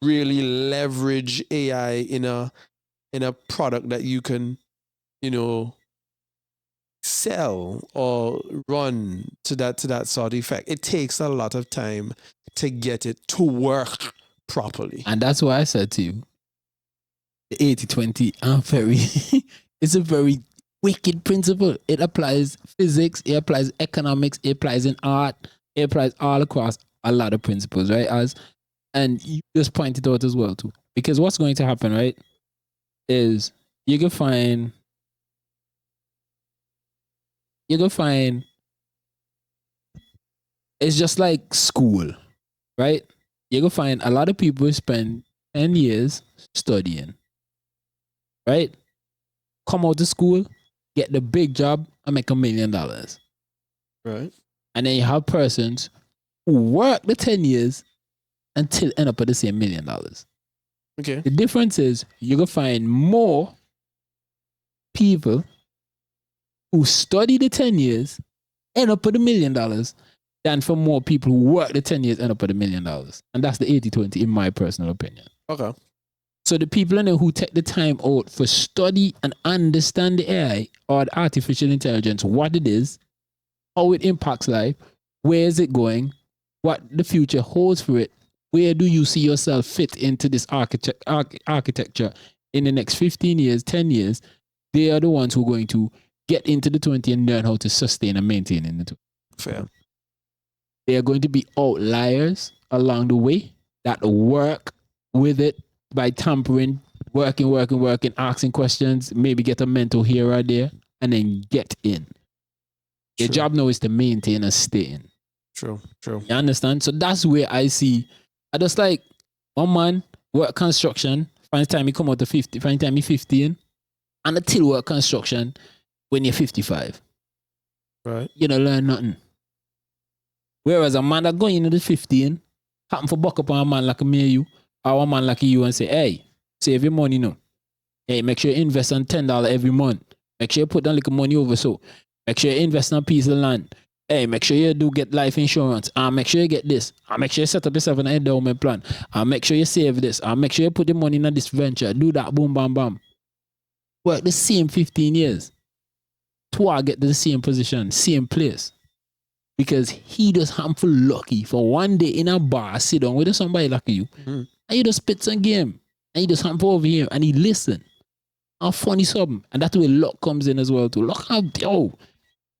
really leverage AI in a product that you can, sell or run to that sort of effect. It takes a lot of time to get it to work properly. And that's why I said to you, the 80-20 it's a very wicked principle. It applies physics, it applies economics, it applies in art, it applies all across a lot of principles, right? And you just pointed out as well too. Because what's going to happen, right, is you can find it's just like school, right? You can find a lot of people spend 10 years studying, right? Come out of school, get the big job, and make $1 million. Right. And then you have persons who work the 10 years until end up at the same $1 million. Okay. The difference is you can find more people who study the 10 years, end up at $1 million, than for more people who work the 10 years, end up at $1 million. And that's the 80-20 in my personal opinion. Okay. So the people in there who take the time out for study and understand the AI or the artificial intelligence, what it is, how it impacts life, Where is it going? What the future holds for it? Where do you see yourself fit into this architecture in the next 15 years, 10 years? They are the ones who are going to get into the 20 and learn how to sustain and maintain in the 20. Fair. They are going to be outliers along the way that work with it by tampering, working, asking questions, maybe get a mentor here or there, and then get in. Your job now is to maintain and stay in. True. You understand? So that's where I see, I just like one man work construction, find time he come out to 50, find time he 15, and until work construction when you're 55. Right. You don't learn nothing. Whereas a man that going into the 15, happen for buck up on a man like me or you, or a man like you and say, hey, save your money now. Hey, make sure you invest on $10 every month. Make sure you put that little money over so. Make sure you invest in a piece of land. Hey, make sure you do get life insurance. Make sure you get this. Make sure you set up yourself an endowment plan. Make sure you save this. Make sure you put the money in this venture. Do that, boom, bam, bam. Work the same 15 years. To get to the same position, same place. Because he just harmful lucky for one day in a bar, sit down with somebody like you, and you just spit some game. And you just harmful over here and he listen. How funny something. And that's where luck comes in as well too. Luck,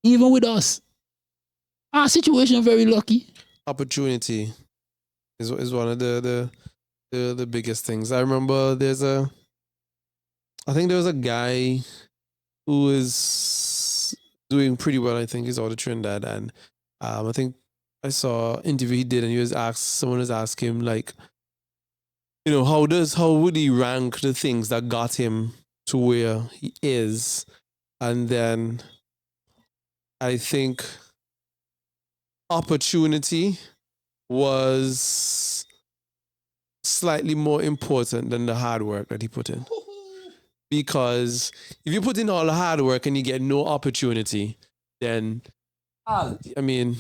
even with us. Our situation very lucky. Opportunity is one of the biggest things. I remember I think there was a guy who is doing pretty well. I think he's out of Trinidad, and I think I saw an interview he did, and someone was asking him like, you know, how would he rank the things that got him to where he is, and then I think opportunity was slightly more important than the hard work that he put in. Because if you put in all the hard work and you get no opportunity, then I mean,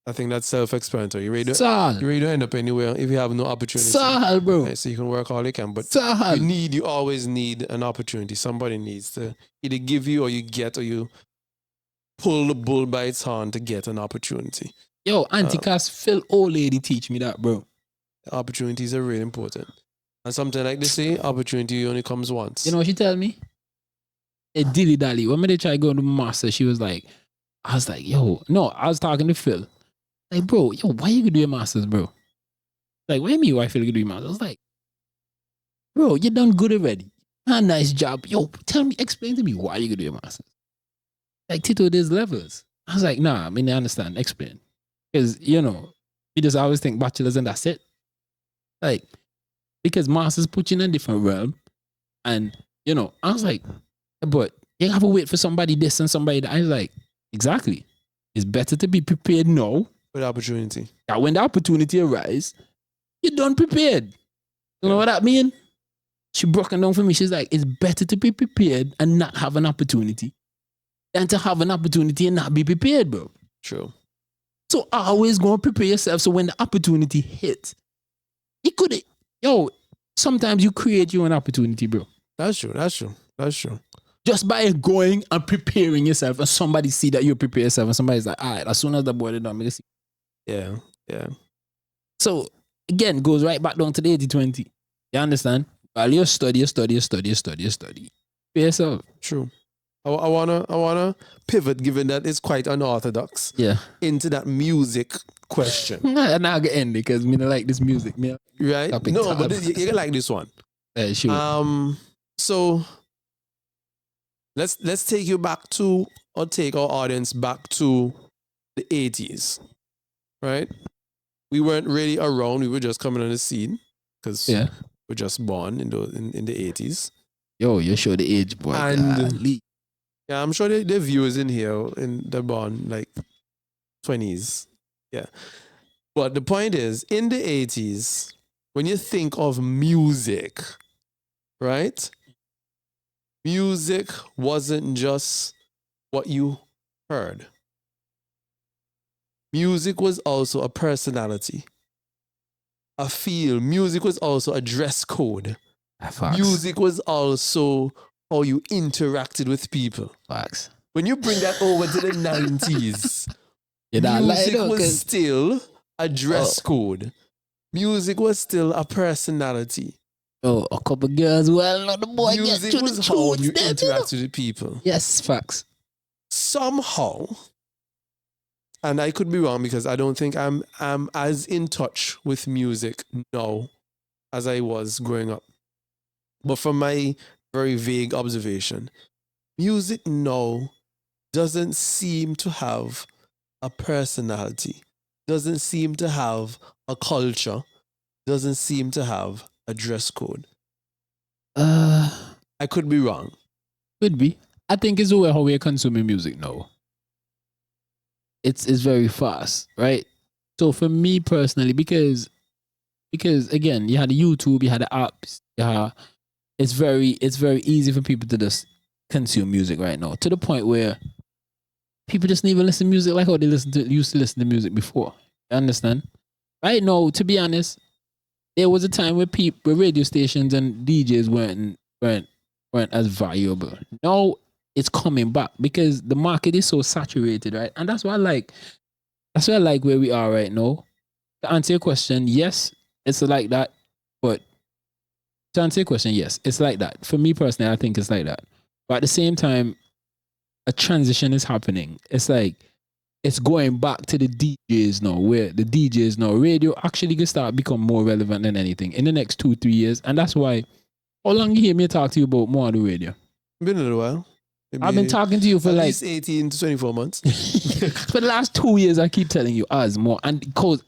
I think that's self-explanatory. You really don't end up anywhere if you have no opportunity. Bro. Right, so you can work all you can, but you always need an opportunity. Somebody needs to either give you, or you pull the bull by its horn to get an opportunity. Yo, Anti-Cast Phil old lady teach me that, bro. Opportunities are really important. And sometimes, like they say, opportunity only comes once. You know what she tell me? A dilly-dally. When they try going to master, she was like, I was like, yo, no, I was talking to Phil. Like, bro, yo, why you gonna do your masters, bro? Like, what do you mean why Phil gonna do your masters? I was like, bro, you done good already. Nice job. Yo, explain to me why you gonna do your masters. Like, Tito, there's levels. I was like, nah, I mean, I understand. Explain. Because, you know, we just always think bachelors and that's it. Like, because masters put you in a different realm. And, you know, I was like, but you have to wait for somebody this and somebody that. I was like, exactly. It's better to be prepared now. With opportunity. That when the opportunity arises, you're done prepared. You know what that mean? She broke it down for me. She's like, it's better to be prepared and not have an opportunity than to have an opportunity and not be prepared, bro. True. So always go and prepare yourself so when the opportunity hits, it could, sometimes you create your own opportunity, bro. That's true. Just by going and preparing yourself, and somebody see that you prepare yourself, and somebody's like, all right, as soon as the boy is done, I'm gonna see. Yeah. So again, goes right back down to the 80-20. You understand? While you study. Prepare yourself. True. I wanna pivot, given that it's quite unorthodox. Yeah. Into that music question. And I'll get end because me don't like this music. Right? No, but you like this one. Sure. So let's take you back to, or take our audience back to the 80s. Right? We weren't really around. We were just coming on the scene because we're just born in the 80s. Yo, you show the age, boy. And yeah, I'm sure the viewers in here in the born like 20s. Yeah. But the point is, in the 80s, when you think of music, right? Music wasn't just what you heard. Music was also a personality, a feel. Music was also a dress code. Facts. Music was also how you interacted with people. Facts. When you bring that over to the 90s, You don't like music it, was 'cause- still a dress code. Music was still a personality. Oh, a couple girls, well, no, the boy get Music to the was how tunes, you them, interact with the people. Yes, facts. Somehow, and I could be wrong because I don't think I'm as in touch with music now as I was growing up. But from my very vague observation, music now doesn't seem to have a personality, doesn't seem to have a culture, doesn't seem to have a dress code. I could be wrong. Could be. I think it's the way how we're consuming music now. It's very fast, right? So for me personally, because again, you had the YouTube, you had the apps, it's very easy for people to just consume music right now, to the point where people just don't even listen to music like how they used to listen to music before. You understand? Right now, to be honest, there was a time where radio stations and DJs weren't as valuable. Now it's coming back because the market is so saturated, right? And that's why I like where we are right now. To answer your question, yes, it's like that. But to answer your question, yes, it's like that. For me personally, I think it's like that. But at the same time, a transition is happening. It's like it's going back to the DJs now, where the DJs now, radio actually can start become more relevant than anything in the next 2-3 years. And that's why, how long you hear me talk to you about more on the radio? Been a little while. Maybe I've been talking to you for at like least 18 to 24 months. for the last 2 years. I keep telling you, as more, and because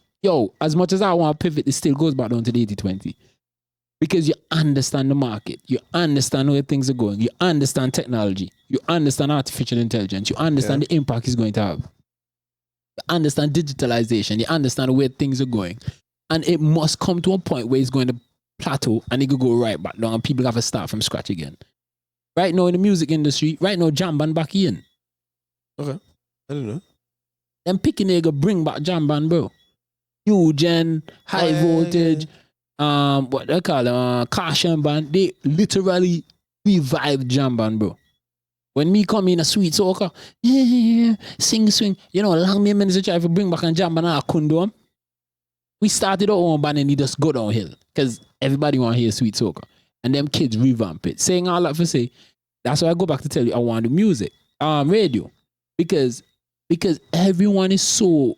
as much as I want to pivot, it still goes back down to the 80-20. Because you understand the market, you understand where things are going, you understand technology, you understand artificial intelligence, you understand the impact it's going to have. You understand digitalization, you understand where things are going. And it must come to a point where it's going to plateau and it could go right back down and people have to start from scratch again. Right now in the music industry, right now jam band back in. Okay. I don't know. Them picking nigga bring back jam band, bro. New gen, high voltage, what they call it, caution band. They literally revived jam band, bro. When me come in a sweet soca, sing, swing, long me minutes to try to bring back a jam band and I couldn't do 'em. We started our own band and he just go downhill because everybody want to hear sweet soca. And them kids revamp it. Saying all that for say, that's why I go back to tell you I want to do music, radio. Because everyone is so,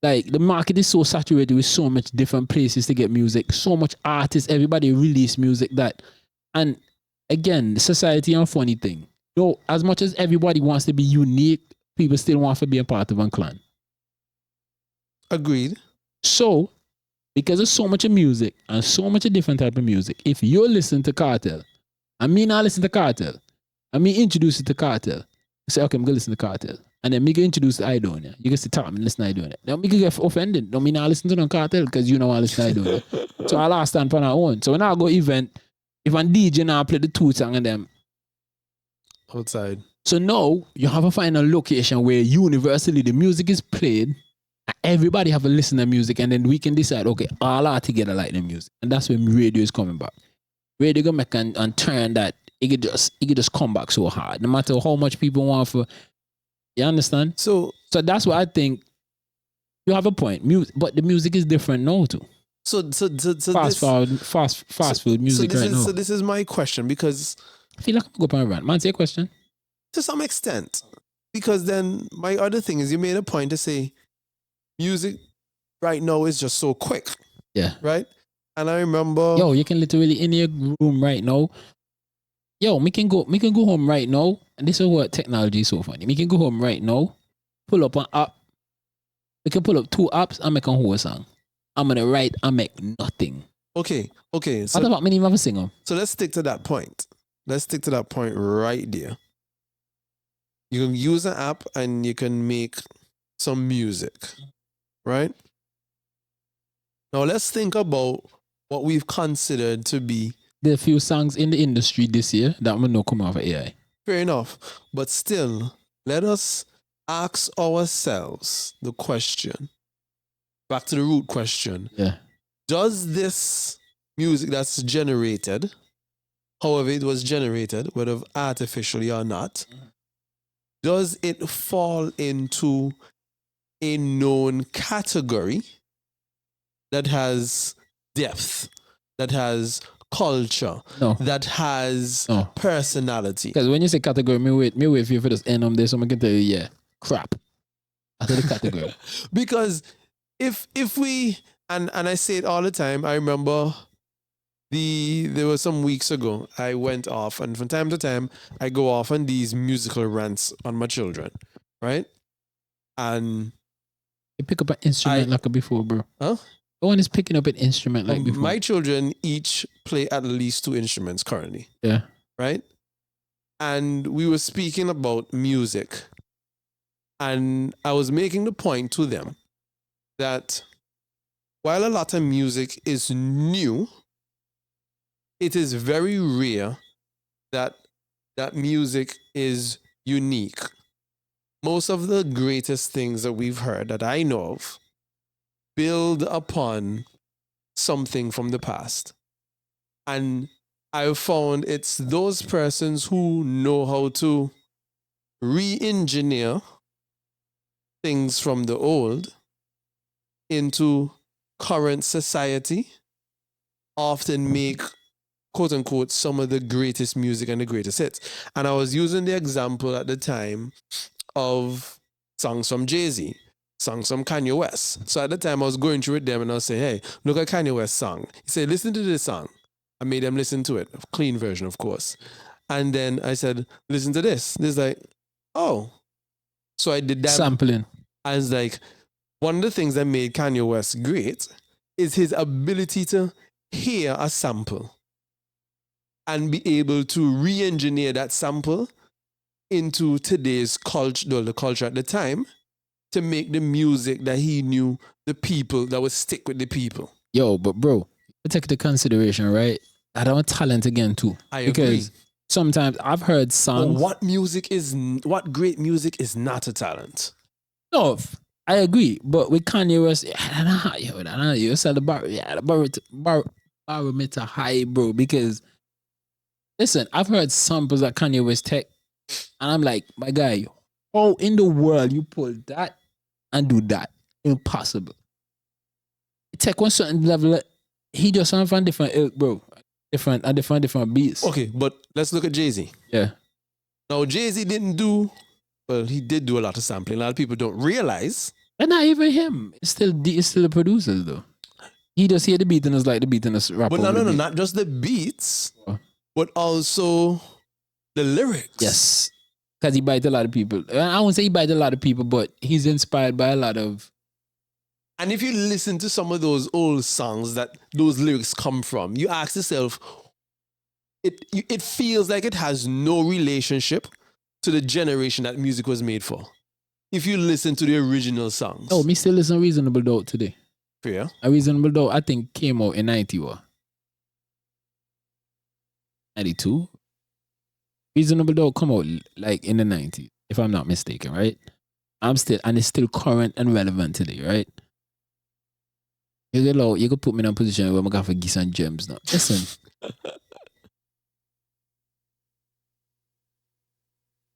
like, the market is so saturated with so much different places to get music, so much artists, everybody release music that, and again, society a funny thing. As much as everybody wants to be unique, people still want to be a part of a clan. Agreed. So, because there's so much of music and so much of different type of music, if you listen to Cartel, and me not listen to Cartel, and me introduce it to Cartel, you say, okay, I'm going to listen to Cartel. And then me can introduce the Idonia. You can say, Tom, and listen to Idonia. Then me can get offended. Don't me not listen to no Cartel because you know I listen to Idonia. So I'll last stand on our own. So when I go event, if I'm DJ now, I play the two song and them. Outside. So now you have to find a location where universally the music is played. Everybody have a listen to music and then we can decide, okay, all are together like the music. And that's when radio is coming back. Radio gonna make and turn that it could just come back so hard. No matter how much people want for, you understand? So that's why I think you have a point. But the music is different now too. So fast food music right now. So this is my question because I feel like I'm going to go on a rant. Man, say a question. To some extent. Because then my other thing is you made a point to say music right now is just so quick. Yeah. Right? And I remember you can literally in your room right now. We can go home right now. And this is what technology is so funny. We can go home right now, pull up an app. We can pull up 2 apps and make a whole song. I'm gonna write and make nothing. Okay. So what about me even have a singer? So let's stick to that point. Let's stick to that point right there. You can use an app and you can make some music. Right? Now let's think about what we've considered to be there are a few songs in the industry this year that will not come off of AI. Fair enough. But still, let us ask ourselves the question. Back to the root question. Yeah. Does this music that's generated, however it was generated, whether artificially or not, does it fall into a known category that has depth, that has culture, No. that has No. personality. Because when you say category, me wait for you for this end on this, so I can tell you, yeah, crap. I said the category. Because if we and I say it all the time, I remember there were some weeks ago I went off, and from time to time I go off on these musical rants on my children, right? And You pick up an instrument like before, bro. Huh? No one is picking up an instrument like before. My children each play at least 2 instruments currently. Yeah. Right? And we were speaking about music. And I was making the point to them that while a lot of music is new, it is very rare that music is unique. Most of the greatest things that we've heard that I know of build upon something from the past. And I've found it's those persons who know how to re-engineer things from the old into current society often make, quote unquote, some of the greatest music and the greatest hits. And I was using the example at the time of songs from Jay-Z, songs from Kanye West. So at the time I was going through with them and I was saying, hey, look at Kanye West's song. He said, listen to this song. I made them listen to it, a clean version, of course. And then I said, listen to this. This like, oh. So I did that. Sampling. I was like, one of the things that made Kanye West great is his ability to hear a sample and be able to re-engineer that sample into today's culture, the culture at the time, to make the music that he knew the people that would stick with the people. Yo, but bro, take into consideration, right? I don't talent again too. I because agree. Sometimes I've heard songs. But what great music is not a talent? No, I agree. But with Kanye West, you said the barometer high, bro. Because listen, I've heard samples that Kanye West take, and I'm like, my guy, how in the world you pull that and do that? Impossible. It take one certain level. He just sound from different ilk, bro. Different beats. Okay, but let's look at Jay-Z. Yeah. Now, Jay-Z he did do a lot of sampling. A lot of people don't realize. And not even him. It's still the producers, though. He just hear the beat and it's like the beat and it's rap. But no, not just the beats, but also the lyrics. Yes. Because he bites a lot of people. I won't say he bites a lot of people, but he's inspired by a lot of. And if you listen to some of those old songs that those lyrics come from, you ask yourself, it feels like it has no relationship to the generation that music was made for. If you listen to the original songs. Oh, me still listen to Reasonable Doubt today. Yeah. A Reasonable Doubt, I think, came out in 91. 92? Reasonable Doubt come out like in the 90s, if I'm not mistaken, right? And it's still current and relevant today, right? You could put me in a position where I'm going to give some gems now. Listen.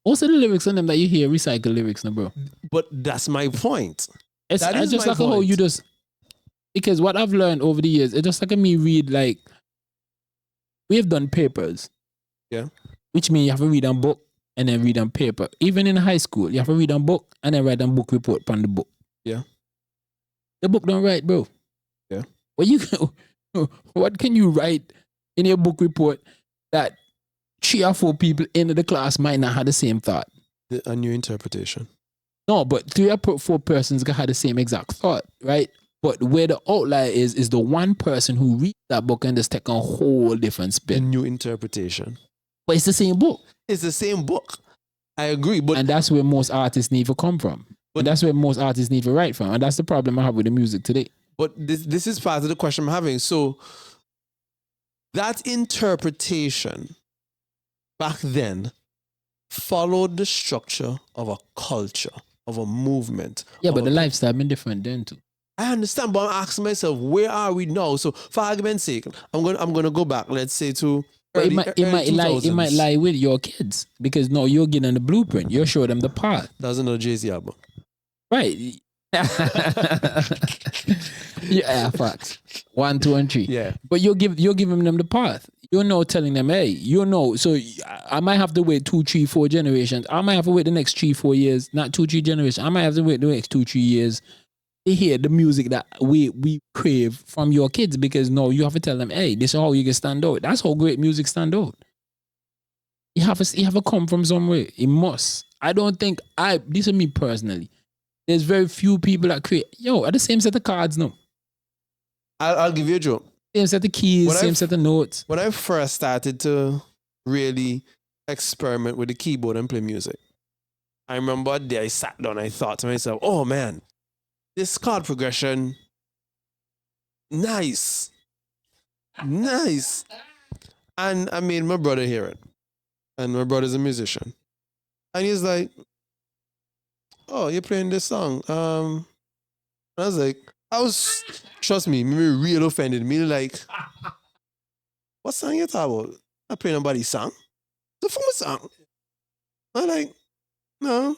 Most of the lyrics on them that you hear, recycle lyrics now, bro. But that's my point. It's just like how you just... Because what I've learned over the years, it's just like me read, like... We have done papers. Yeah. Which means you have to read a book and then read a paper. Even in high school, you have to read a book and then write a book report on the book. Yeah. The book don't write, bro. Yeah. What can you write in your book report that 3 or 4 people in the class might not have the same thought? A new interpretation. No, but 3 or 4 persons can have the same exact thought, right? But where the outlier is the one person who reads that book and just take a whole different spin. A new interpretation. But it's the same book. It's the same book. I agree. But and that's where most artists need to come from. But that's where most artists need to write from. And that's the problem I have with the music today. But this is part of the question I'm having. So that interpretation back then followed the structure of a culture, of a movement. Yeah, but the lifestyle been different then too. I understand, but I'm asking myself, where are we now? So for argument's sake, I'm gonna go back, let's say to early, it might lie with your kids because no, you're getting the blueprint. You're showing them the path. That's another Jay-Z album. Right. Yeah, facts. 1, 2, and 3. Yeah. But you're giving them the path. You're not telling them, hey, so I might have to wait 2, 3, 4 generations. I might have to wait the next 3, 4 years, not 2, 3 generations. I might have to wait the next 2, 3 years to hear the music that we crave from your kids, because no, you have to tell them, hey, this is how you can stand out. That's how great music stand out. You have to come from somewhere. It must. I don't think this is me personally. There's very few people that create, at the same set of cards, no. I'll give you a joke. Same set of keys, same set of notes. When I first started to really experiment with the keyboard and play music, I remember a day I sat down, I thought to myself, oh man, this chord progression, nice. Nice. And I made my brother hear it. And my brother's a musician. And he's like, oh, you're playing this song. And I was like, trust me, real offended. Me like, what song you talking about? I play nobody's song. It's a song. I'm like, no,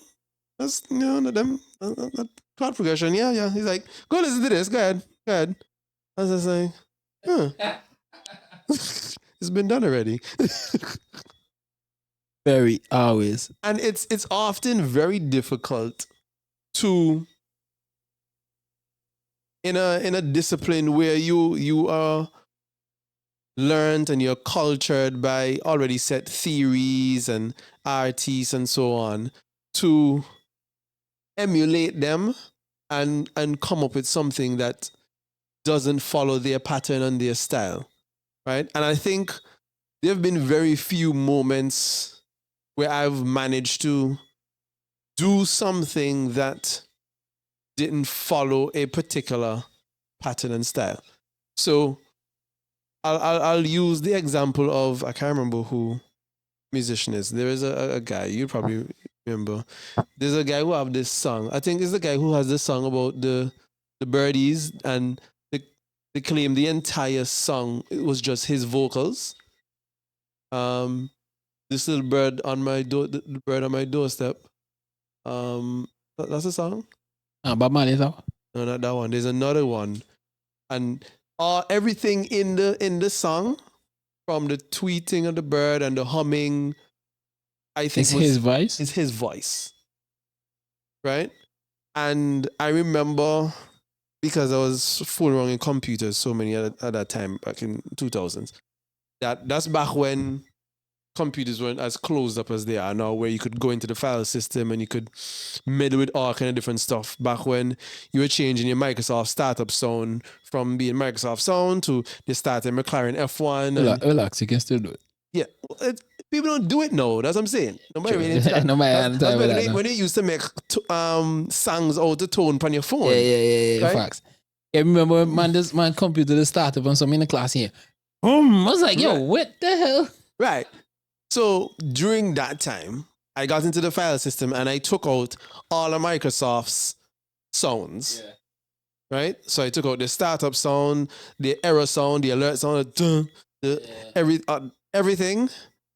that's not them. That chord progression. Yeah. He's like, go listen to this. Go ahead. I was just like, huh. It's been done already. Very always. And it's often very difficult to in a discipline where you are learned and you're cultured by already set theories and artists and so on, to emulate them and come up with something that doesn't follow their pattern and their style, right? And I think there have been very few moments where I've managed to do something that didn't follow a particular pattern and style. So I'll use the example of, I can't remember who musician is. There is a guy, you probably remember. There's a guy who have this song. I think it's the guy who has this song about the birdies, and they claim the entire song, it was just his vocals. This little bird on my the bird on my doorstep. That's a song? Bob Marley, No, not that one. There's another one. And everything in the song, from the tweeting of the bird and the humming, I think it's his voice. It's his voice, right? And I remember, because I was fooling around in computers so many at that time, back in 2000s. That's back when computers weren't as closed up as they are now, where you could go into the file system and you could meddle with all kind of different stuff. Back when you were changing your Microsoft startup sound from being Microsoft sound to the starting McLaren F1. Relax, you can still do it. Yeah, people don't do it now. That's what I'm saying. Nobody really into that. Nobody when they used to make songs out of tone on your phone. Yeah. Right? Facts. Yeah, remember my computer that started on some in the class here. I was like, yo, what the hell? Right. So during that time, I got into the file system and I took out all of Microsoft's sounds. Yeah. Right? So I took out the startup sound, the error sound, the alert sound, everything.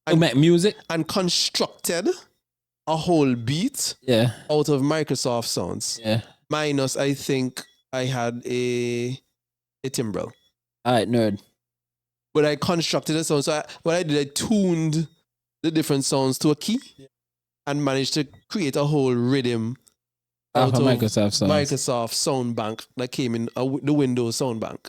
And make music. And constructed a whole beat out of Microsoft sounds. Yeah. Minus, I think I had a timbrel. All right, nerd. But I constructed a sound. So what I did, I tuned the different sounds to a key and managed to create a whole rhythm out of Microsoft sound bank that came in the Windows sound bank.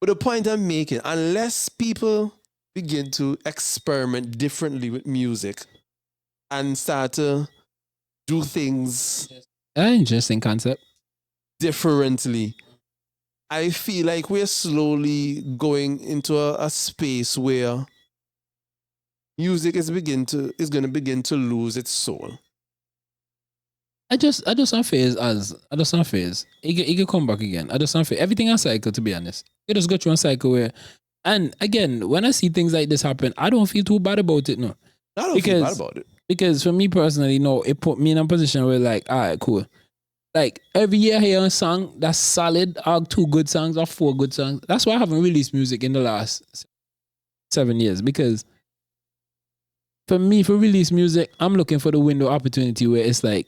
But the point I'm making, unless people begin to experiment differently with music and start to do things interesting concept differently, I feel like we're slowly going into a space where music is going to begin to lose its soul. I just don't phase. It can come back again. I just don't phase. Everything on cycle, to be honest. You just go through a cycle where, and again, when I see things like this happen, I don't feel too bad about it. No, I don't feel bad about it. Because for me personally, no, it put me in a position where like, all right, cool. Like every year I hear a song that's solid, or 2 good songs or 4 good songs. That's why I haven't released music in the last 7 years, because for me, for release music, I'm looking for the window opportunity where it's like,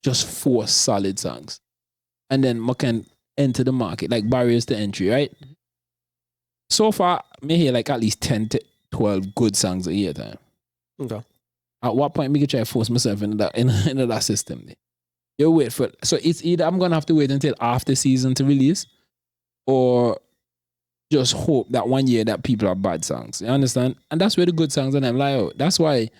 just 4 solid songs. And then I can enter the market, like barriers to entry, right? So far, me hear like at least 10 to 12 good songs a year time. Okay. At what point me can try to force myself into that system? You wait for it. So it's either I'm gonna have to wait until after season to release, or just hope that one year that people are bad songs. You understand? And that's where the good songs and them lie out. That's why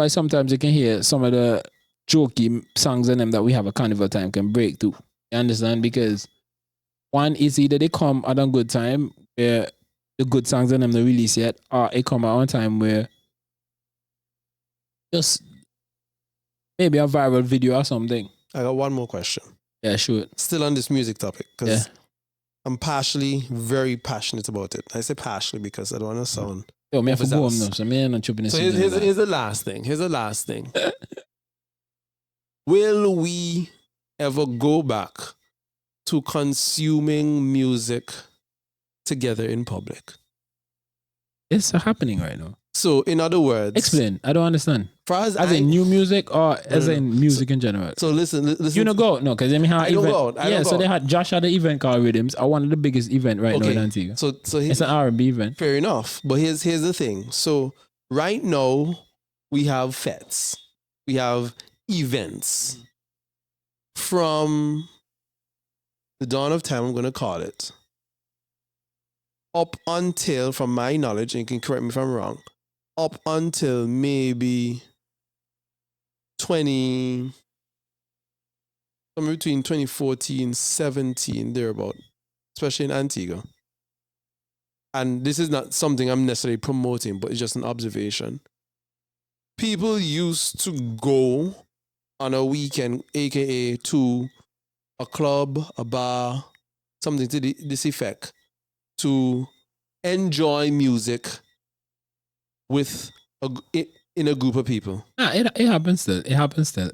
sometimes you can hear some of the jokey songs in them that we have a carnival time can break too. You understand? Because one is either they come at a good time where the good songs in them not release yet, or it come at a time where just maybe a viral video or something. I got one more question. Yeah, sure. Still on this music topic, because I'm very passionate about it. I say partially because I don't want to sound... Yo, me have to go home now, so me not chopping this. So here's the last thing. Will we ever go back to consuming music together in public? It's happening right now. So, in other words... Explain. I don't understand. As in new music or as in music in general? So listen. You know, go out? No, because I mean, I don't go out. They had Josh had an event called Rhythms. One of the biggest event right now in Antigua. So it's an R&B event. Fair enough. But here's the thing. So right now, we have fetes. We have events. From the dawn of time, I'm going to call it, up until, from my knowledge, and you can correct me if I'm wrong, up until maybe somewhere between 2014, 17, thereabout, especially in Antigua. And this is not something I'm necessarily promoting, but it's just an observation. People used to go on a weekend, aka to a club, a bar, something to this effect, to enjoy music in a group of people. It happens still. It happens still.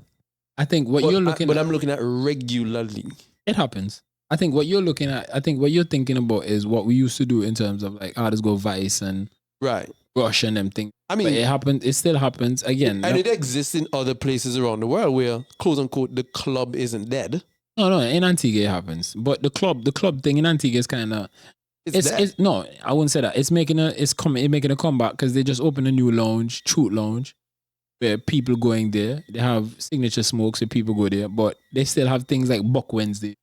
I think what you're looking at... But I'm looking at regularly. It happens. I think what you're looking at, I think what you're thinking about is what we used to do in terms of like artists go Vice and Rush and them things. I mean, but it happens. It still happens again. And it exists in other places around the world where, quote unquote, the club isn't dead. No, in Antigua it happens. But the club thing in Antigua is kind of... It's no, I wouldn't say that. It's making a comeback because they just opened a new lounge, Truth Lounge, where people going there. They have signature smokes, so people go there. But they still have things like Buck Wednesday,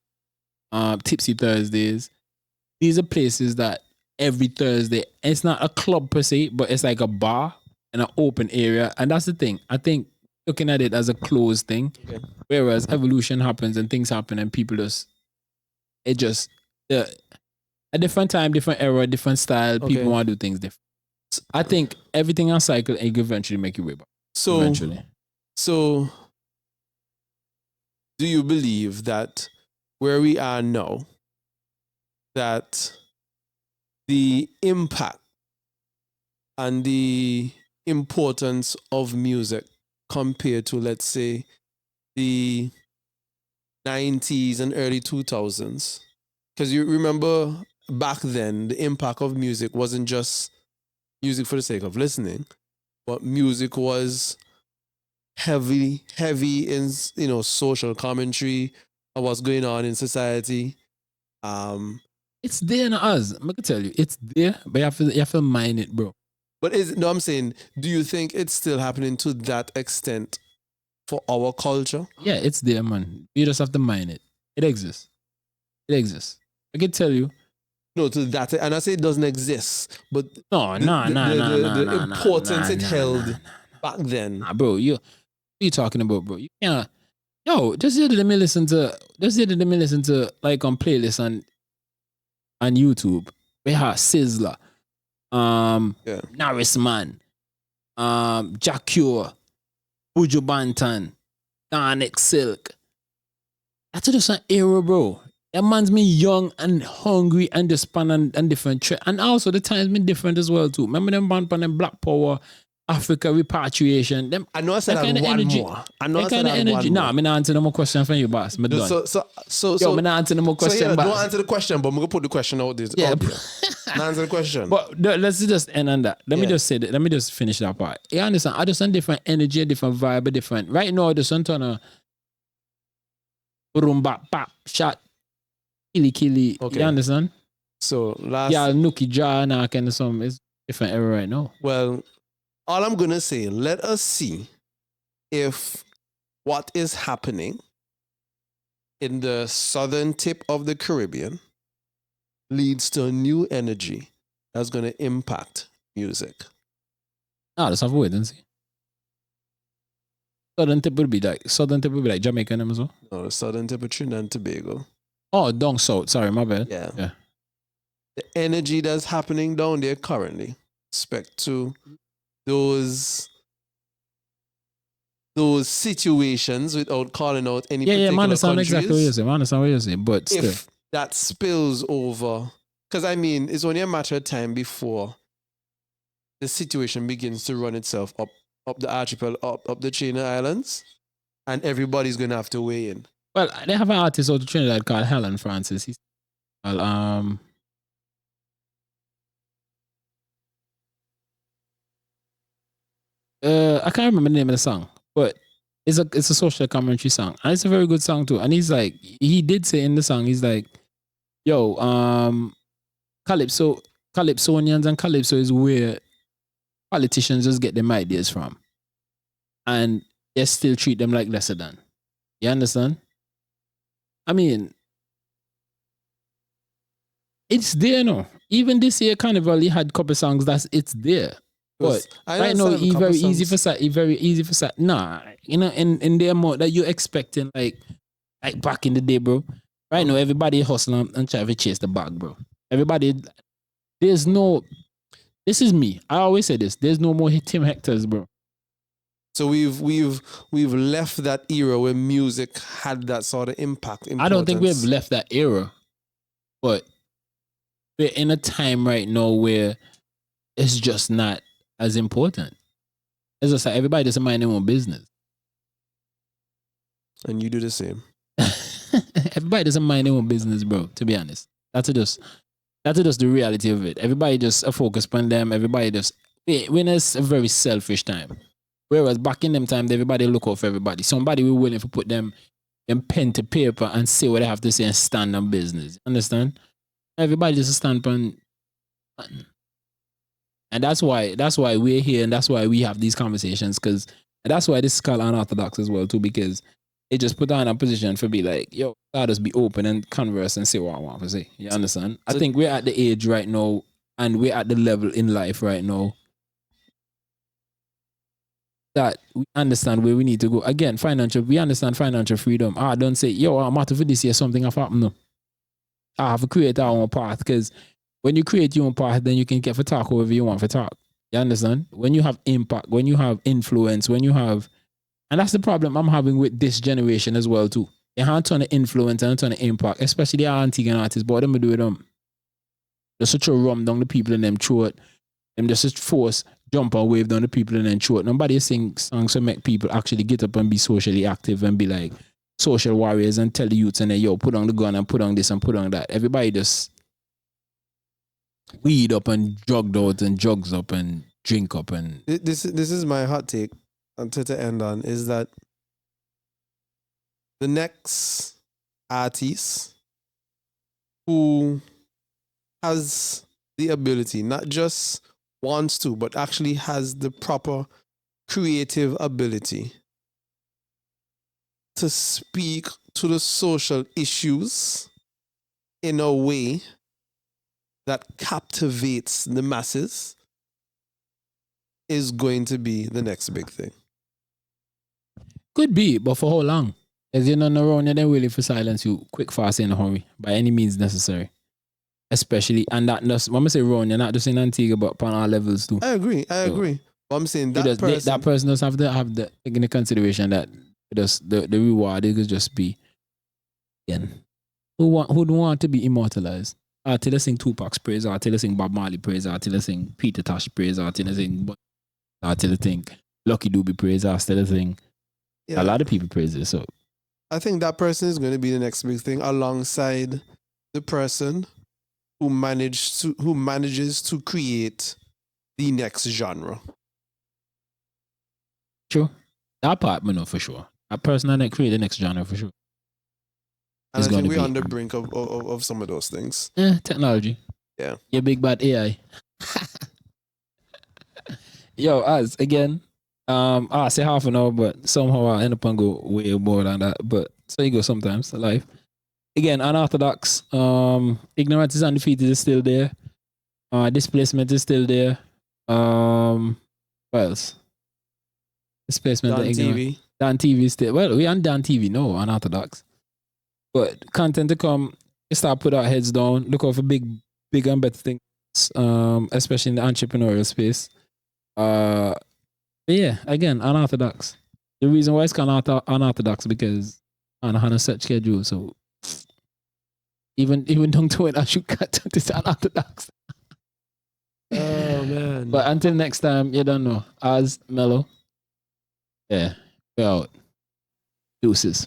Tipsy Thursdays. These are places that every Thursday, it's not a club per se, but it's like a bar and an open area. And that's the thing. I think looking at it as a closed thing, whereas evolution happens and things happen and people a different time, different era, different style, people want to do things different. I think everything on cycle and you can eventually make your way back. So do you believe that where we are now, that the impact and the importance of music compared to, let's say, the 90s and early 2000s? Because you remember back then, the impact of music wasn't just music for the sake of listening, but music was heavy in, social commentary of what's going on in society. It's there in us. I can tell you, it's there, but you have to mind it, bro. But I'm saying, do you think it's still happening to that extent for our culture? Yeah, it's there, man. You just have to mind it. It exists. I can tell you. No, to that, and I say it doesn't exist, but the importance it held back then. Nah, bro, what are you talking about, bro? You can't. Yo, just here let me listen to like on playlists on YouTube. We have Sizzler, Norris Man, Jack Cure, Buju Banton, Danik Silk. That's just an era, bro. That man's me young and hungry and despondent and different. And also the times been different as well too. Remember them band them Black Power, Africa repatriation. Them, I know I said that one energy, more. I know I said that one more. Nah, I'm not answering no more question from you, boss. I'm done. I'm not answering no more question, boss. Don't answer the question, but I'm going to put the question out there. Yeah. Not answer the question. But let's just end on that. Let me just say that. Let me just finish that part. You understand? I just want different energy, different vibe, different. Right now, I just want to boom, bap, pop, shot, killy. Okay. You understand? So last, Yeah, nookie jar and all kind of some. It's different era right now. well, all I'm gonna say, let us see if what is happening in the southern tip of the Caribbean leads to a new energy that's gonna impact music. Let's have a wait and see. Southern tip would be like Jamaican as well. No, the southern tip of Trinidad and Tobago. Oh, down south. Sorry, my bad. Yeah. The energy that's happening down there currently, respect to those situations without calling out any particular man, I understand countries. exactly what you're saying. But still. If that spills over, because I mean, it's only a matter of time before the situation begins to run itself up the archipelago, up the China Islands, and everybody's gonna have to weigh in. Well, they have an artist out of Trinidad called Helen Francis. He's I can't remember the name of the song, but it's a social commentary song, and it's a very good song too. And he's like, he did say in the song, he's like, yo, Calypsonians and Calypso is where politicians just get them ideas from, and they still treat them like lesser than. You understand? I mean, it's there now. Even this year Carnival, he had a couple songs it's there. But right now, it's very easy for that. Nah, you know, in the amount that you're expecting, like back in the day, bro. Right now, everybody hustling and trying to chase the bag, bro. Everybody, this is me. I always say this. There's no more Tim Hectors, bro. So we've left that era where music had that sort of impact. I don't think we've left that era, but we're in a time right now where it's just not as important. It's just like everybody doesn't mind their own business. And you do the same. Everybody doesn't mind their own business, bro, to be honest. That's just the reality of it. Everybody just focus on them. Everybody just, when it's a very selfish time. Whereas back in them times, everybody look out for everybody. Somebody will willing to put them in pen to paper and say what they have to say and stand on business. Understand? Everybody just stand on. And that's why we're here, and that's why we have these conversations, because that's why this is called Unorthodox as well too, because it just put on a position for be like, yo, let us be open and converse and say what I want to say. You understand? I think we're at the age right now, and we're at the level in life right now that we understand where we need to go. Again, we understand financial freedom. I don't say, yo, I'm out for this year, something have happened. No. I have to create our own path, because when you create your own path, then you can get for talk whoever you want for talk. You understand? When you have impact, when you have influence, and that's the problem I'm having with this generation as well too. They have a ton of influence and a ton of impact, especially the Antiguan artists, but what them do with them? Just such a rum down the people in them throat. Them just force jump and wave down the people in them throat. Nobody sing songs to make people actually get up and be socially active and be like social warriors and tell the youths and then, yo, put on the gun and put on this and put on that. Everybody just weed up and drugged out and drugs up and drink up. And this is my hot take to end on, is that the next artist who has the ability, not just wants to, but actually has the proper creative ability to speak to the social issues in a way that captivates the masses, is going to be the next big thing. Could be, but for how long? As you're not around, you're then willing to silence you quick, fast, in a hurry, by any means necessary. Especially, and that, when I say wrong, you're not just in Antigua, but on all levels too. I agree. But I'm saying that person does have to take into consideration that the reward it could just be, again, who don't want to be immortalized? Till I sing Tupac's praise, or till I sing Bob Marley praise, or till I sing Peter Tosh praise, or till I sing, or till I think Lucky Dube praise, or till I sing a lot of people praise it. So I think that person is going to be the next big thing, alongside the person who manages to create the next genre. Sure. That part, I know for sure. That person that create the next genre for sure. And is I going think to we're be on the brink of some of those things. technology. Yeah. Your big bad AI. Yo, as again, I say half an hour, but somehow I end up and go way more than that. But so you go sometimes, life. Again, unorthodox. Ignorance is undefeated is still there. Displacement is still there. What else? Displacement On and ignorance. TV. Dan TV is still we on Dan TV, no, unorthodox. But content to come, you start put our heads down, look out for big and better things. Especially in the entrepreneurial space. But yeah, again, unorthodox. The reason why it's called unorthodox because on a set schedule, so even down to it, I should cut this unorthodox. Oh man. But until next time, you don't know. As Mellow. Yeah. We're out. Deuces.